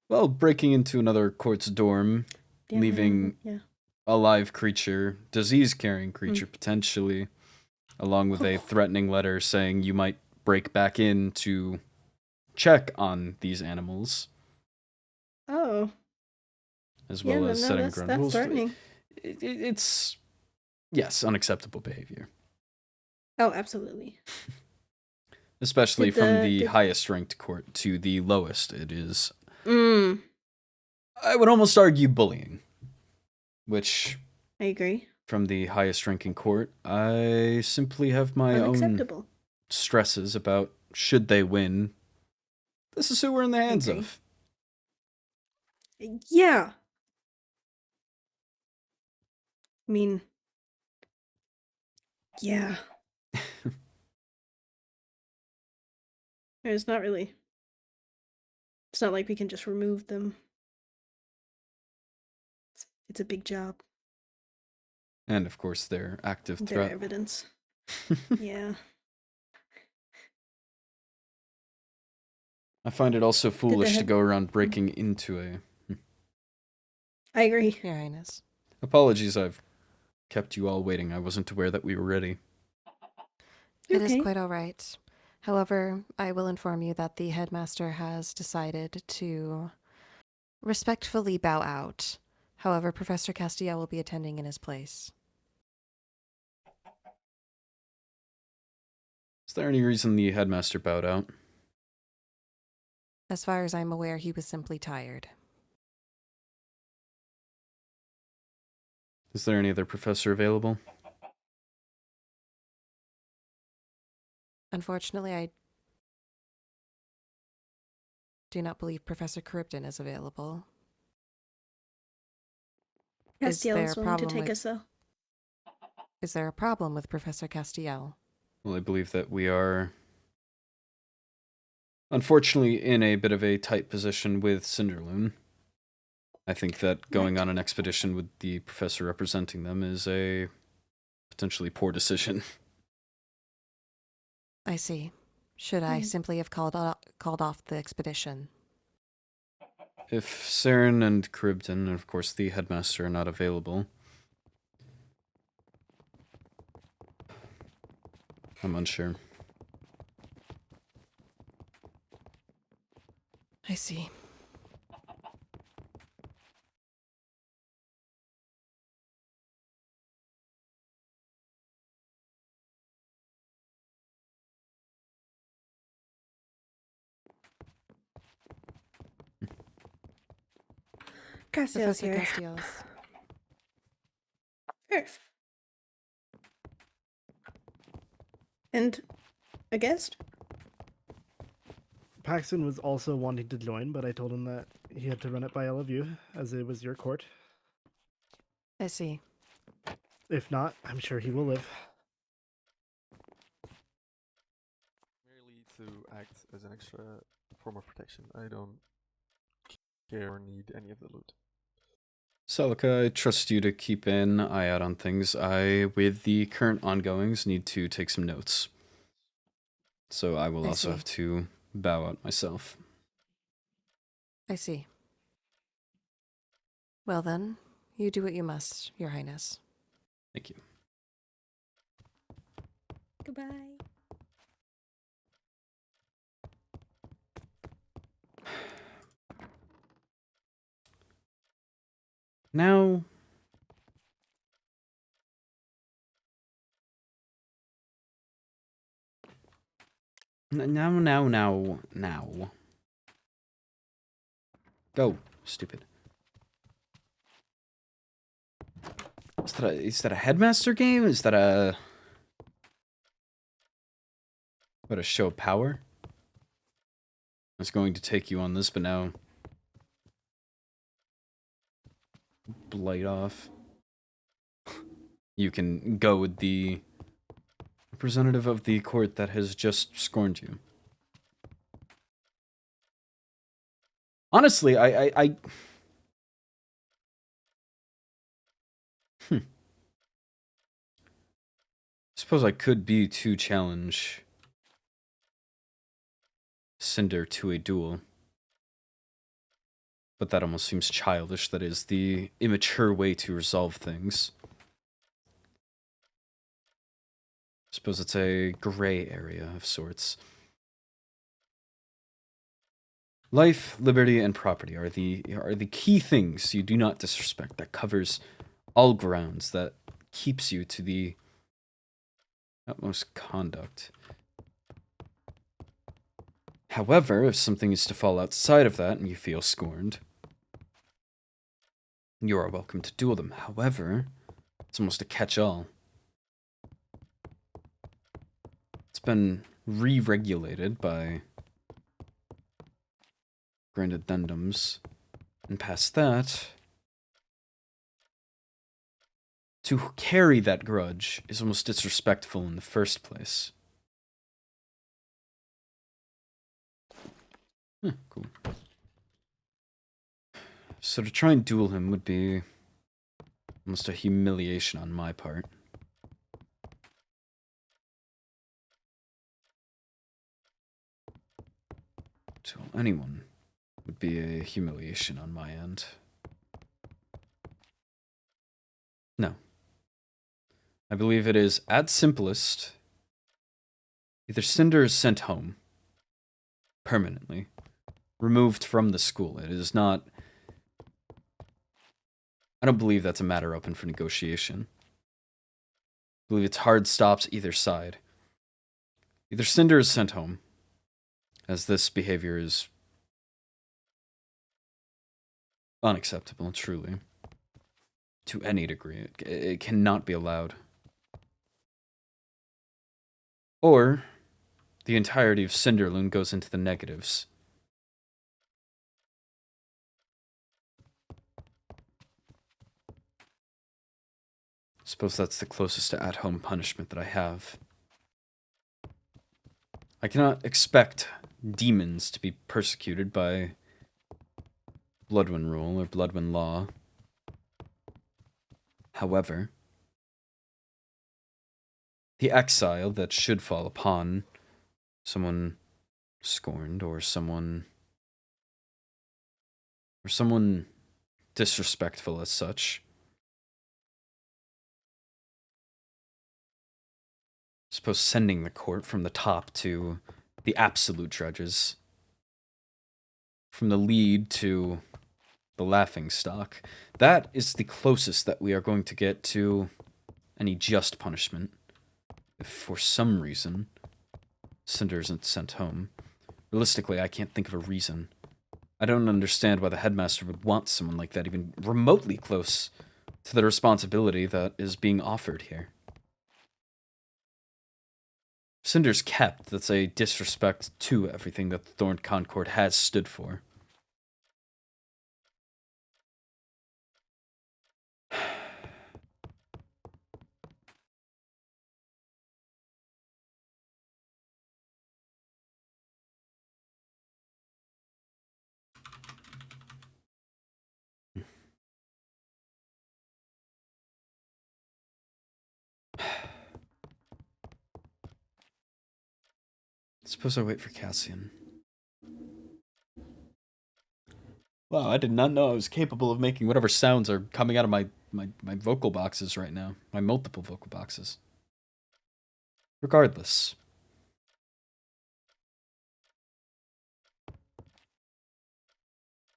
Well, breaking into another court's dorm, Damn, leaving yeah. a live creature, disease-carrying creature potentially, along with a threatening letter saying you might break back in to check on these animals, Oh. as Yeah, well as setting that's ground rules. threatening. It's, yes, unacceptable behavior. Oh, absolutely. Especially Did from the- the did- highest ranked court to the lowest. It is, Mm, I would almost argue, bullying. Which, I agree. from the highest ranking court, I simply have my own Unacceptable. stresses about should they win. This is who we're in the hands agree. of. Yeah. I mean, yeah. It's not really. It's not like we can just remove them. It's a big job. And of course, their active Their threat. evidence. Yeah. I find it also foolish to head- go around breaking into a. I agree. Your Highness. Apologies, I've kept you all waiting. I wasn't aware that we were ready. It is Okay. quite all right. However, I will inform you that the headmaster has decided to respectfully bow out. However, Professor Castiel will be attending in his place. Is there any reason the headmaster bowed out? As far as I'm aware, he was simply tired. Is there any other professor available? Unfortunately, I do not believe Professor Charybdin is available. Is Castiel there is a willing to problem take with- us though. Is there a problem with Professor Castiel? Well, I believe that we are, unfortunately, in a bit of a tight position with Cinderloon. I think that going on an expedition with the professor representing them is a potentially poor decision. I see. Should I simply have called off the expedition? If Saren and Charybdin, and of course the headmaster, are not available, I'm unsure. I see. Castiel's Professor here. Castiel's. Perf. And a guest? Paxton was also wanting to join, but I told him that he had to run it by all of you, as it was your court. I see. If not, I'm sure he will live. Merely to act as an extra form of protection. I don't care or need any of the loot. Celica, I trust you to keep an eye out on things. I, with the current ongoings, need to take some notes. So I will I also see. have to bow out myself. I see. Well then, you do what you must, Your Highness. Thank you. Goodbye. Now, now. Go, stupid. Is that a headmaster game? Is that a... What, a show of power? I was going to take you on this, but now... Blight off. You can go with the representative of the court that has just scorned you. Honestly, I suppose I could be to challenge Cinder to a duel. But that almost seems childish. That is the immature way to resolve things. Suppose it's a gray area of sorts. Life, liberty, and property are the key things you do not disrespect. That covers all grounds. That keeps you to the utmost conduct. However, if something is to fall outside of that and you feel scorned, you are welcome to duel them. However, it's almost a catch-all. It's been re-regulated by grand addendums, and past that, to carry that grudge is almost disrespectful in the first place. Cool. So to try and duel him would be almost a humiliation on my part. To anyone would be a humiliation on my end. No. I believe it is, at simplest, Either Cinder is sent home permanently, removed from the school. It is not... I don't believe that's a matter open for negotiation. I believe it's hard stops either side. Either Cinder is sent home, as this behavior is unacceptable, truly. To any degree. It cannot be allowed. Or the entirety of Cinderloon goes into the negatives. Suppose that's the closest to at-home punishment that I have. I cannot expect demons to be persecuted by Bloodwind rule or Bloodwind law. However, the exile that should fall upon someone scorned or someone disrespectful as such, suppose sending the court from the top to the absolute judges, from the lead to the laughing stock, that is the closest that we are going to get to any just punishment. If for some reason Cinder isn't sent home. Realistically, I can't think of a reason. I don't understand why the headmaster would want someone like that even remotely close to the responsibility that is being offered here. Cinder's kept, that's a disrespect to everything that the Thorn Concord has stood for. Suppose I wait for Cassian. Wow, I did not know I was capable of making whatever sounds are coming out of my vocal boxes right now. My multiple vocal boxes. Regardless.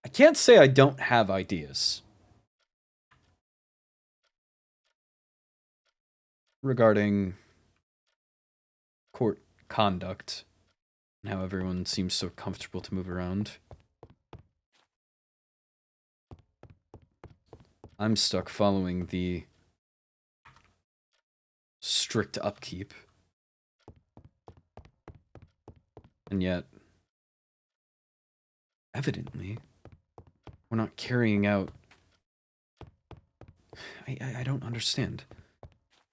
I can't say I don't have ideas regarding court conduct and how everyone seems so comfortable to move around. I'm stuck following the strict upkeep. And yet, evidently, we're not carrying out... I don't understand.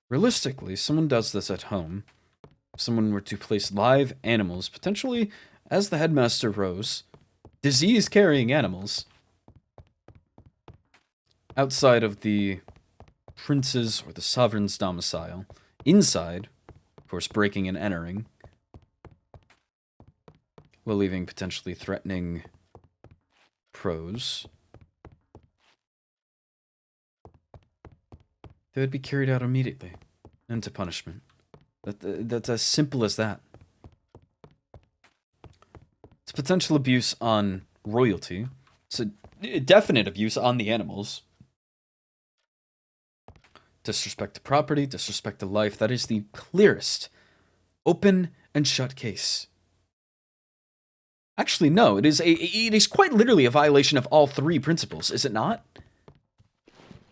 Realistically, someone does this at home. If someone were to place live animals, potentially, as the headmaster rose, disease-carrying animals, outside of the prince's or the sovereign's domicile, inside, of course, breaking and entering, while leaving potentially threatening prose, they would be carried out immediately into punishment. That's as simple as that. It's potential abuse on royalty. It's a definite abuse on the animals. Disrespect to property, disrespect to life. That is the clearest open and shut case. Actually, no, it is quite literally a violation of all three principles, is it not?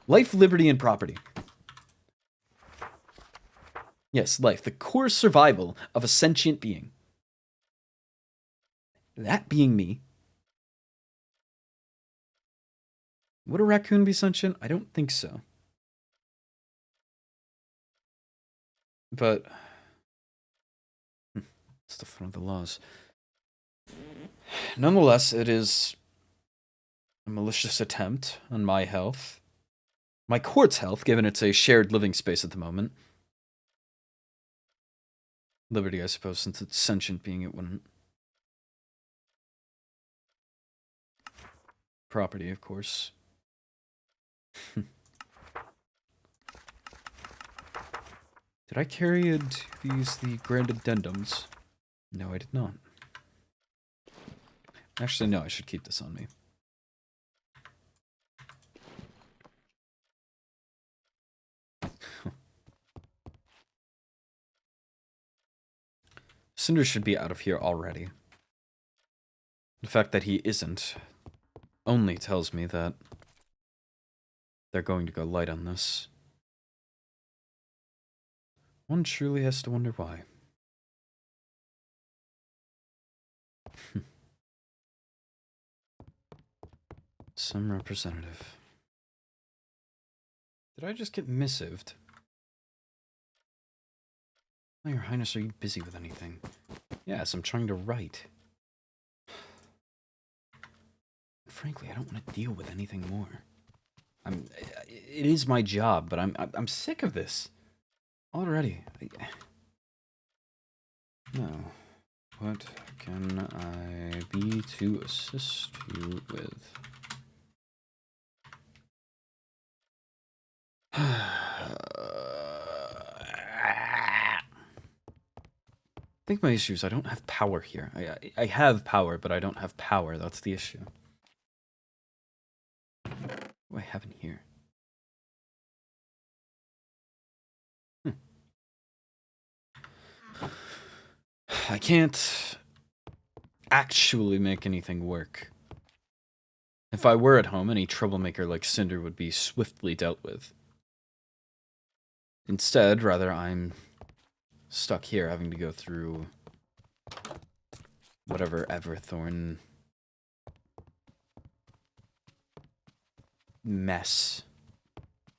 Life, liberty, and property. Yes, life, the core survival of a sentient being. That being me. Would a raccoon be sentient? I don't think so. But it's the fun of the laws. Nonetheless, it is a malicious attempt on my health. My court's health, given it's a shared living space at the moment. Liberty, I suppose, since it's sentient being, it wouldn't. Property, of course. Did I carry these, the grand addendums? No, I did not. Actually, no, I should keep this on me. Cinder should be out of here already. The fact that he isn't only tells me that they're going to go light on this. One truly has to wonder why. Some representative. Did I just get missived? Oh, Your Highness, are you busy with anything? Yes, I'm trying to write. Frankly, I don't want to deal with anything more. It is my job, but I'm sick of this already. No. What can I be to assist you with? I think my issue is I don't have power here. I have power, but I don't have power. That's the issue. What do I have in here? I can't actually make anything work. If I were at home, any troublemaker like Cinder would be swiftly dealt with. Instead, rather, I'm stuck here having to go through whatever Everthorn mess.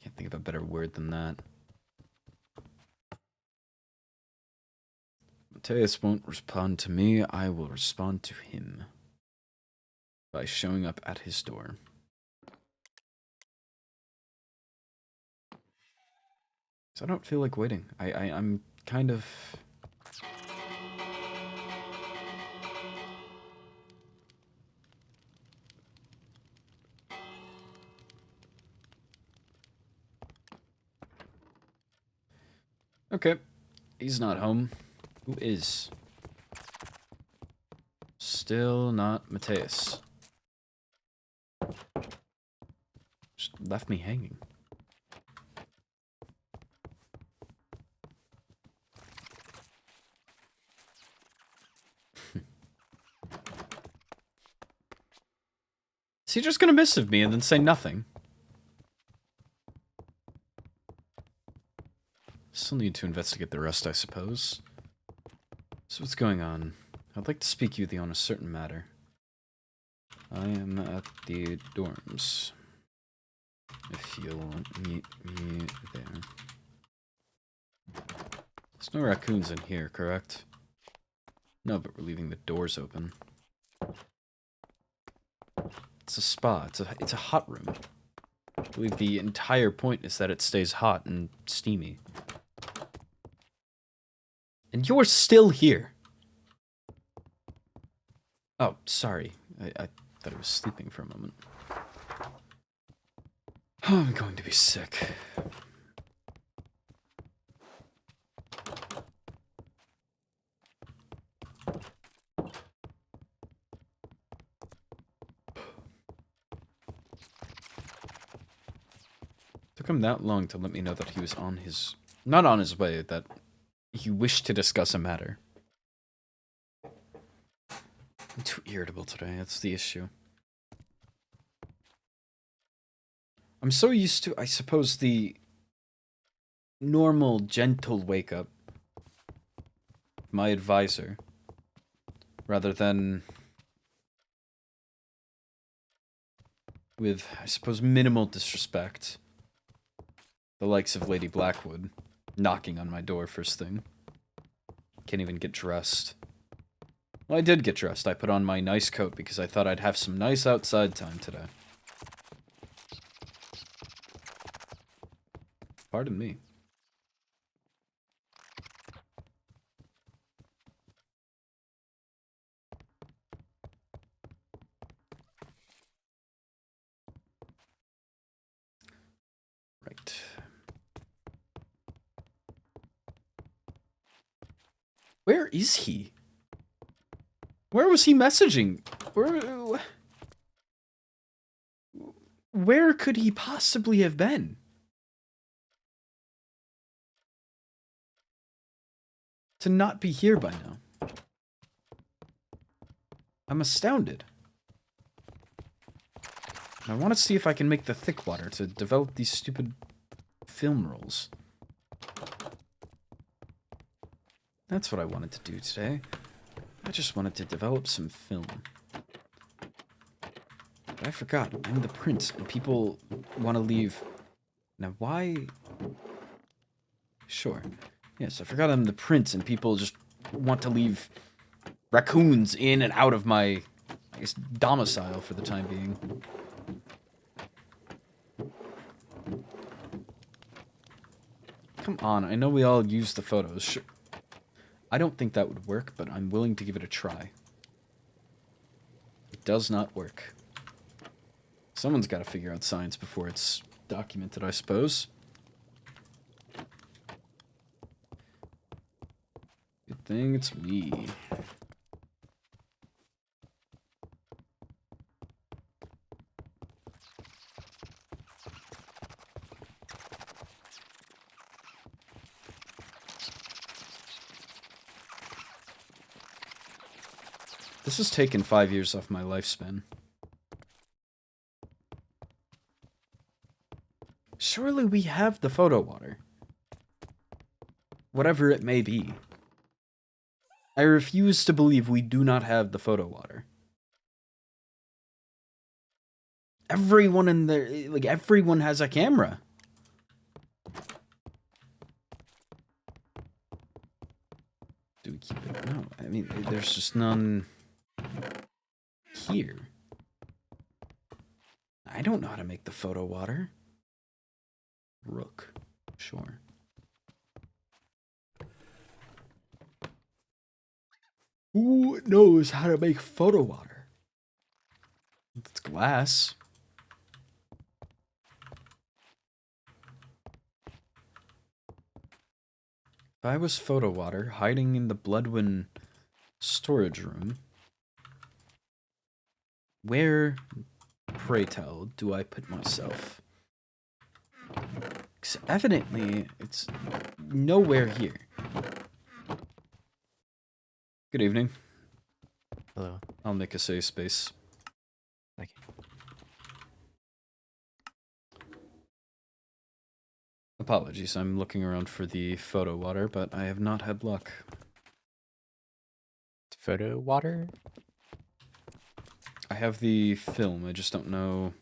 Can't think of a better word than that. Mateus won't respond to me, I will respond to him. By showing up at his door. So I don't feel like waiting. I'm kind of... Okay. He's not home. Who is? Still not Mateus. Just left me hanging. Is he just gonna missive me and then say nothing? Still need to investigate the rest, I suppose. So what's going on? I'd like to speak to you on a certain matter. I am at the dorms. If you'll meet me there. There's no raccoons in here, correct? No, but we're leaving the doors open. It's a spa. It's a hot room. I believe the entire point is that it stays hot and steamy. And you're still here. Oh, sorry. I thought I was sleeping for a moment. Oh, I'm going to be sick. Took him that long to let me know that he was on his... Not on his way, that he wished to discuss a matter. I'm too irritable today, that's the issue. I'm so used to, I suppose, the normal, gentle wake-up. My advisor. Rather than... with, I suppose, minimal disrespect. The likes of Lady Blackwood. Knocking on my door first thing. Can't even get dressed. Well, I did get dressed. I put on my nice coat because I thought I'd have some nice outside time today. Pardon me. Right. Where is he? Where was he messaging? Where could he possibly have been? To not be here by now. I'm astounded. I want to see if I can make the thick water to develop these stupid film rolls. That's what I wanted to do today. I just wanted to develop some film. But I forgot, I'm the prince, and people want to leave. Now, why? Sure. Yes, I forgot I'm the prince, and people just want to leave raccoons in and out of my, I guess, domicile for the time being. Come on, I know we all use the photos. Sure. I don't think that would work, but I'm willing to give it a try. It does not work. Someone's got to figure out science before it's documented, I suppose. Good thing it's me. This has taken 5 years off my lifespan. Surely we have the photo water. Whatever it may be. I refuse to believe we do not have the photo water. Everyone in there, like, everyone has a camera. Do we keep it? No, I mean, there's just none here. I don't know how to make the photo water. Rook. Sure. Who knows how to make photo water? It's glass. If I was photo water hiding in the Bloodwind storage room, where, pray tell, do I put myself? 'Cause evidently, it's nowhere here. Good evening. Hello. I'll make a safe space. Thank you. Apologies, I'm looking around for the photo water, but I have not had luck. Photo water? I have the film, I just don't know.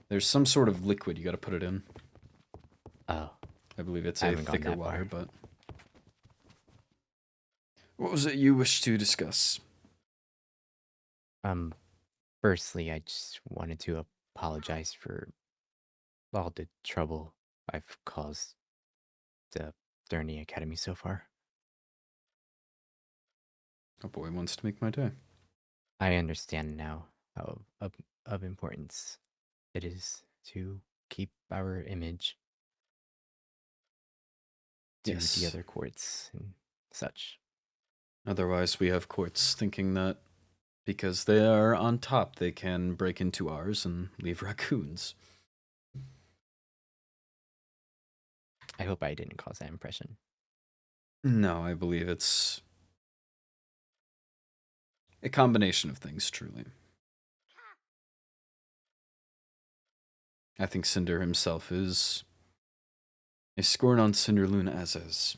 There's some sort of liquid you gotta put it in. Oh. I believe it's I a haven't gone thicker that water, far. but... What was it you wished to discuss? Firstly, I just wanted to apologize for all the trouble I've caused during the academy so far. Oh boy wants to make my day. I understand now how of importance it is to keep our image to Yes. the other courts and such. Otherwise, we have courts thinking that because they are on top, they can break into ours and leave raccoons. I hope I didn't cause that impression. No, I believe it's a combination of things, truly. I think Cinder himself is a scorn on Cinderloon as is.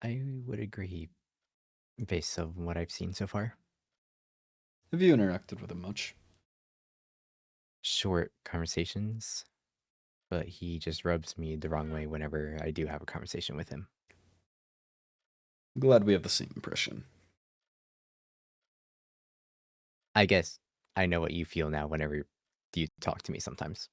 I would agree based on what I've seen so far. Have you interacted with him much? Short conversations, but he just rubs me the wrong way whenever I do have a conversation with him. I'm glad we have the same impression. I guess I know what you feel now whenever you talk to me sometimes.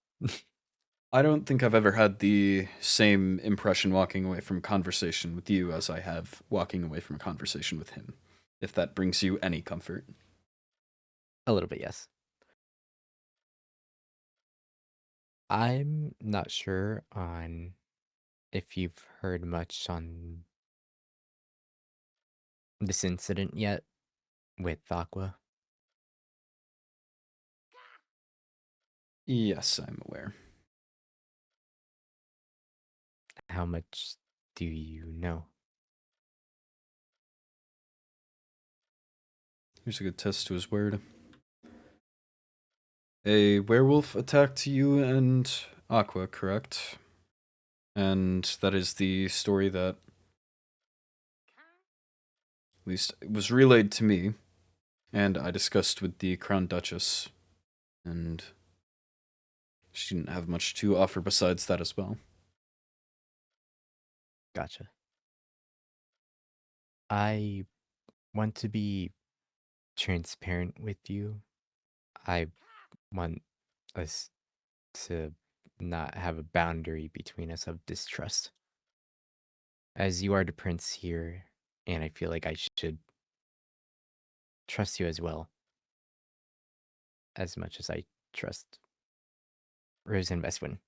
I don't think I've ever had the same impression walking away from a conversation with you as I have walking away from a conversation with him, if that brings you any comfort. A little bit, yes. I'm not sure on if you've heard much on this incident yet with Aqua? Yes, I'm aware. How much do you know? Here's a good test to his word. A werewolf attacked you and Aqua, correct? And that is the story that at least was relayed to me, and I discussed with the Crown Duchess, and she didn't have much to offer besides that as well. Gotcha. I want to be transparent with you. I want us to not have a boundary between us of distrust. As you are the prince here, and I feel like I should trust you as well, as much as I trust Rose and Veswin.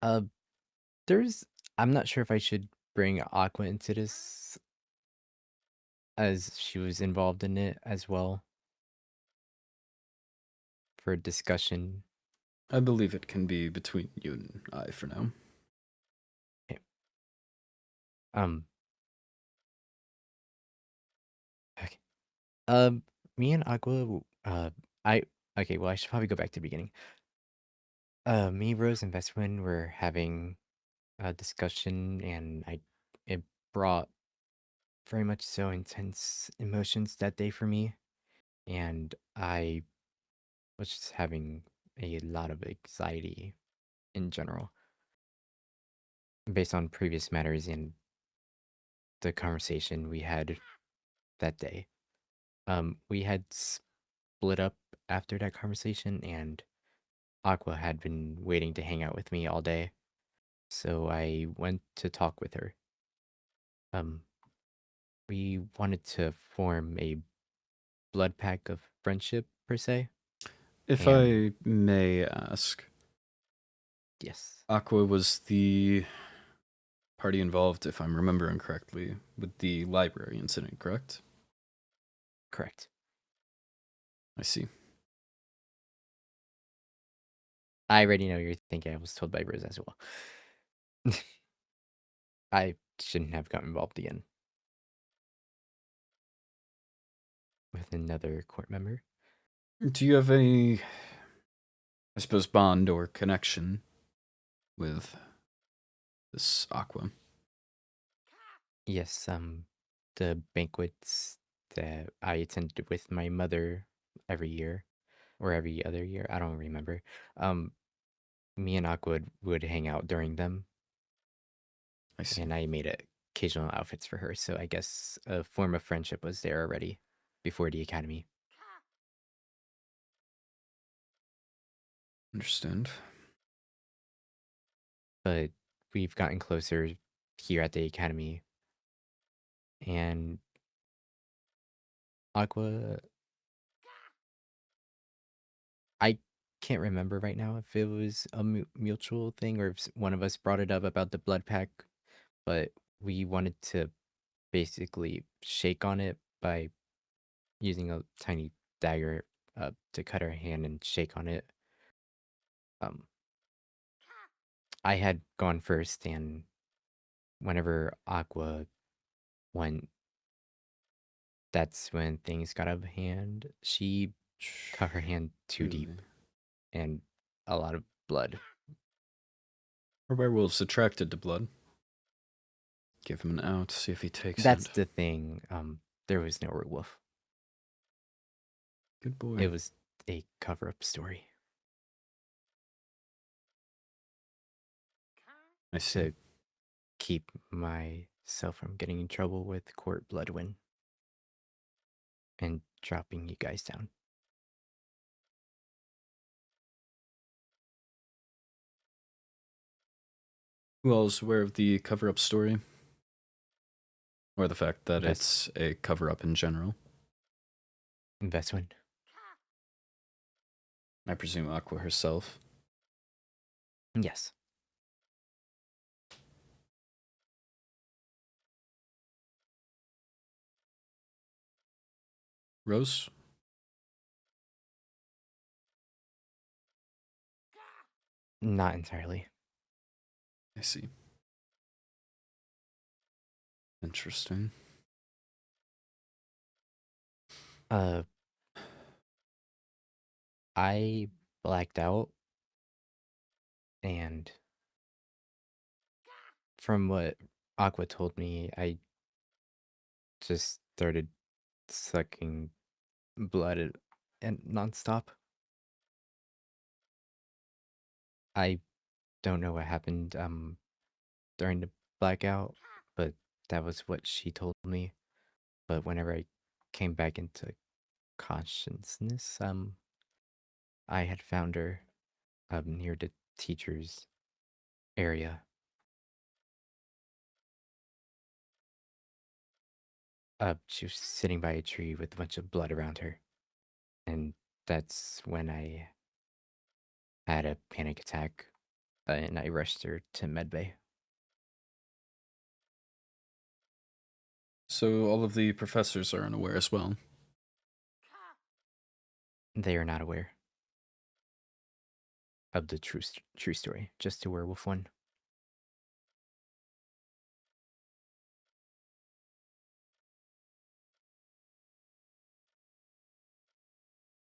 Uh, I'm not sure if I should bring Aqua into this, as she was involved in it as well, for discussion. I believe it can be between you and I for now. Okay. Okay. Me and Aqua, okay, well, I should probably go back to the beginning. Me, Rose, and Veswin were having a discussion, and it brought very much so intense emotions that day for me, and I was just having a lot of anxiety in general, based on previous matters and the conversation we had that day. We had split up after that conversation, and Aqua had been waiting to hang out with me all day, so I went to talk with her. We wanted to form a blood pack of friendship, per se. If And I may ask, yes, Aqua was the party involved, if I'm remembering correctly, with the library incident, correct? correct. I see. I already know you're thinking I was told by Rose as well. I shouldn't have gotten involved again with another court member. Do you have any, I suppose, bond or connection with this Aqua? Yes, the banquets that I attended with my mother every year, or every other year, I don't remember. Me and Aqua would hang out during them, I see. and I made occasional outfits for her, so I guess a form of friendship was there already before the academy. Understand. But we've gotten closer here at the academy, and Aqua, I can't remember right now if it was a mutual thing or if one of us brought it up about the blood pack, but we wanted to basically shake on it by using a tiny dagger to cut our hand and shake on it. Um, I had gone first, and whenever Aqua went, that's when things got out of hand. She cut her hand too deep, Really? and a lot of blood. Are werewolves attracted to blood? Give him an out, see if he takes That's it. the thing. There was no werewolf. Good boy. It was a cover-up story I see. to keep myself from getting in trouble with Court Bloodwin and dropping you guys down. Who else aware of the cover-up story? Or the fact that Ves- it's a cover-up in general? Veswin. I presume Aqua herself. Yes. Rose? Not entirely. I see. Interesting. I blacked out, and from what Aqua told me, I just started sucking blood and nonstop. I don't know what happened during the blackout, but that was what she told me. But whenever I came back into consciousness, I had found her near the teacher's area. She was sitting by a tree with a bunch of blood around her, and that's when I had a panic attack, and I rushed her to medbay. So all of the professors are unaware as well. They are not aware of the true story, just a werewolf one.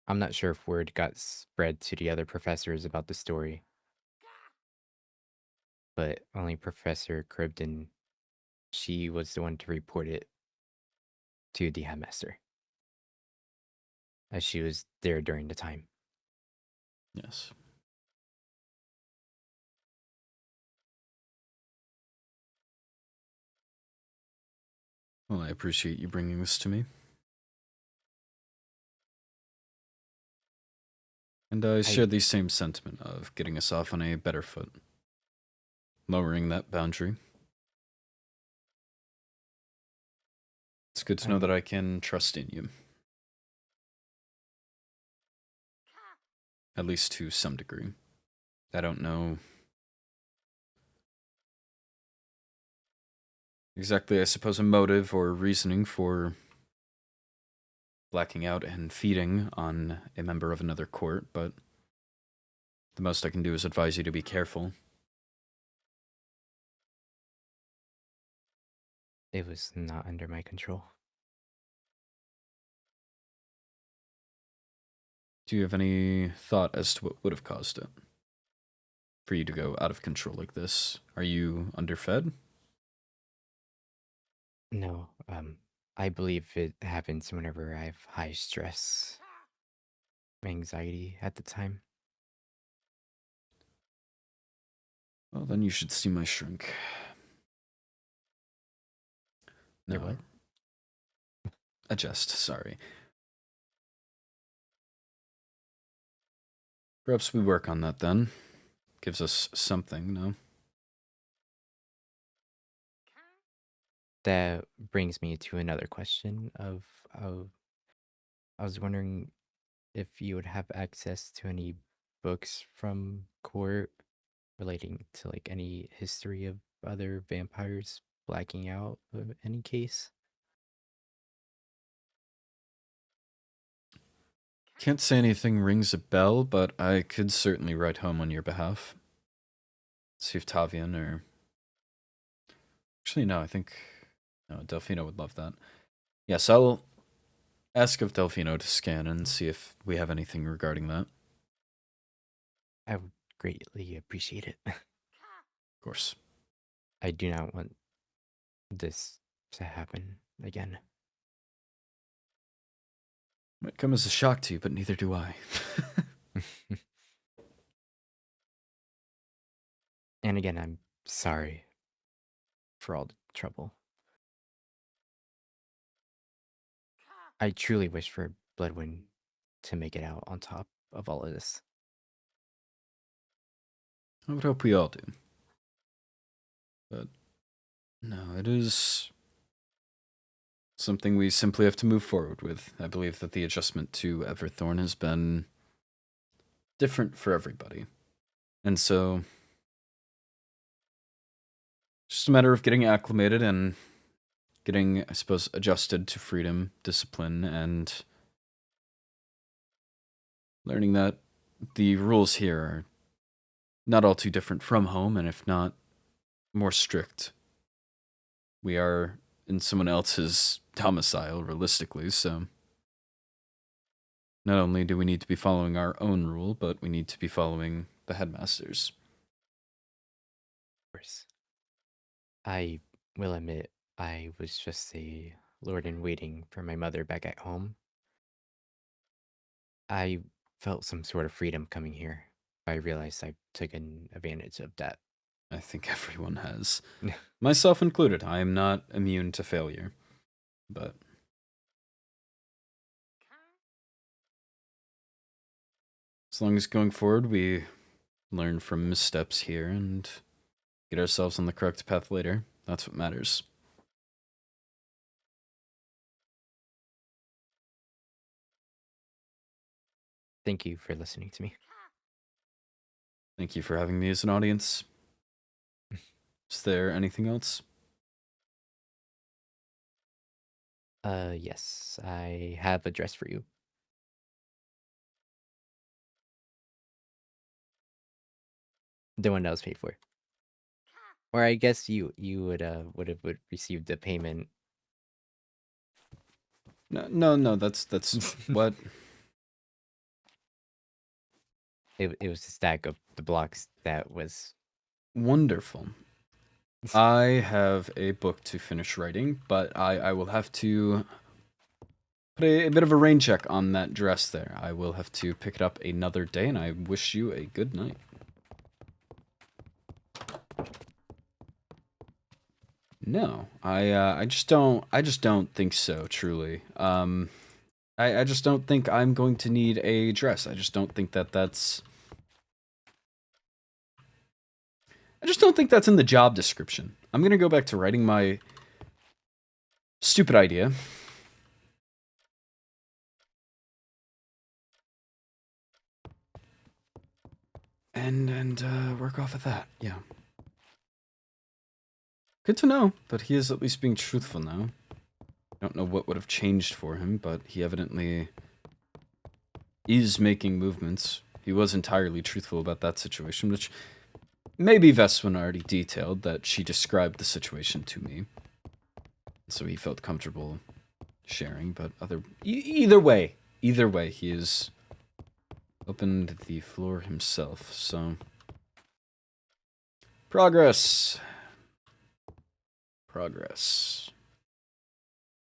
I'm not sure if word got spread to the other professors about the story, but only Professor Cribden, she was the one to report it to the headmaster, as she was there during the time. Yes. Well, I appreciate you bringing this to me. And I share the same sentiment of getting us off on a better foot. Lowering that boundary. It's good to know that I can trust in you. At least to some degree. I don't know exactly, I suppose, a motive or reasoning for blacking out and feeding on a member of another court, but the most I can do is advise you to be careful. It was not under my control. Do you have any thought as to what would have caused it? For you to go out of control like this? Are you underfed? No, I believe it happens whenever I have high stress, anxiety at the time. Well, then you should see my shrink. Your what? A jest, sorry. Perhaps we work on that then. Gives us something, no? That brings me to another question of I was wondering if you would have access to any books from court relating to like any history of other vampires blacking out of any case. Can't say anything rings a bell, but I could certainly write home on your behalf. See if Tavian or... Actually, no, I think... No, Delfino would love that. Yes, I'll ask of Delfino to scan and see if we have anything regarding that. I would greatly appreciate it. Of course. I do not want this to happen again. Might come as a shock to you, but neither do I. And again, I'm sorry for all the trouble. I truly wish for Bloodwind to make it out on top of all of this. I would hope we all do. But no, it is something we simply have to move forward with. I believe that the adjustment to Everthorn has been different for everybody. And so, just a matter of getting acclimated and getting, I suppose, adjusted to freedom, discipline, and learning that the rules here are not all too different from home, and if not more strict. We are in someone else's domicile, realistically, so not only do we need to be following our own rule, but we need to be following the headmaster's. Of course. I will admit, I was just a lord in waiting for my mother back at home. I felt some sort of freedom coming here. I realized I took an advantage of that. I think everyone has. Myself included. I am not immune to failure. But as long as going forward we learn from missteps here and get ourselves on the correct path later, that's what matters. Thank you for listening to me. Thank you for having me as an audience. Is there anything else? Yes, I have a dress for you. The one that was paid for. Or I guess you would have received the payment. No, that's what? It was a stack of the blocks that was Wonderful. I have a book to finish writing, but I will have to put a bit of a rain check on that dress there. I will have to pick it up another day, and I wish you a good night. No, I just don't think so, truly. I just don't think I'm going to need a dress. I just don't think that's in the job description. I'm gonna go back to writing my stupid idea. And work off of that, yeah. Good to know that he is at least being truthful now. I don't know what would have changed for him, but he evidently is making movements. He was entirely truthful about that situation, which maybe Veswin already detailed that she described the situation to me. So he felt comfortable sharing, but either way, he has opened the floor himself, so progress.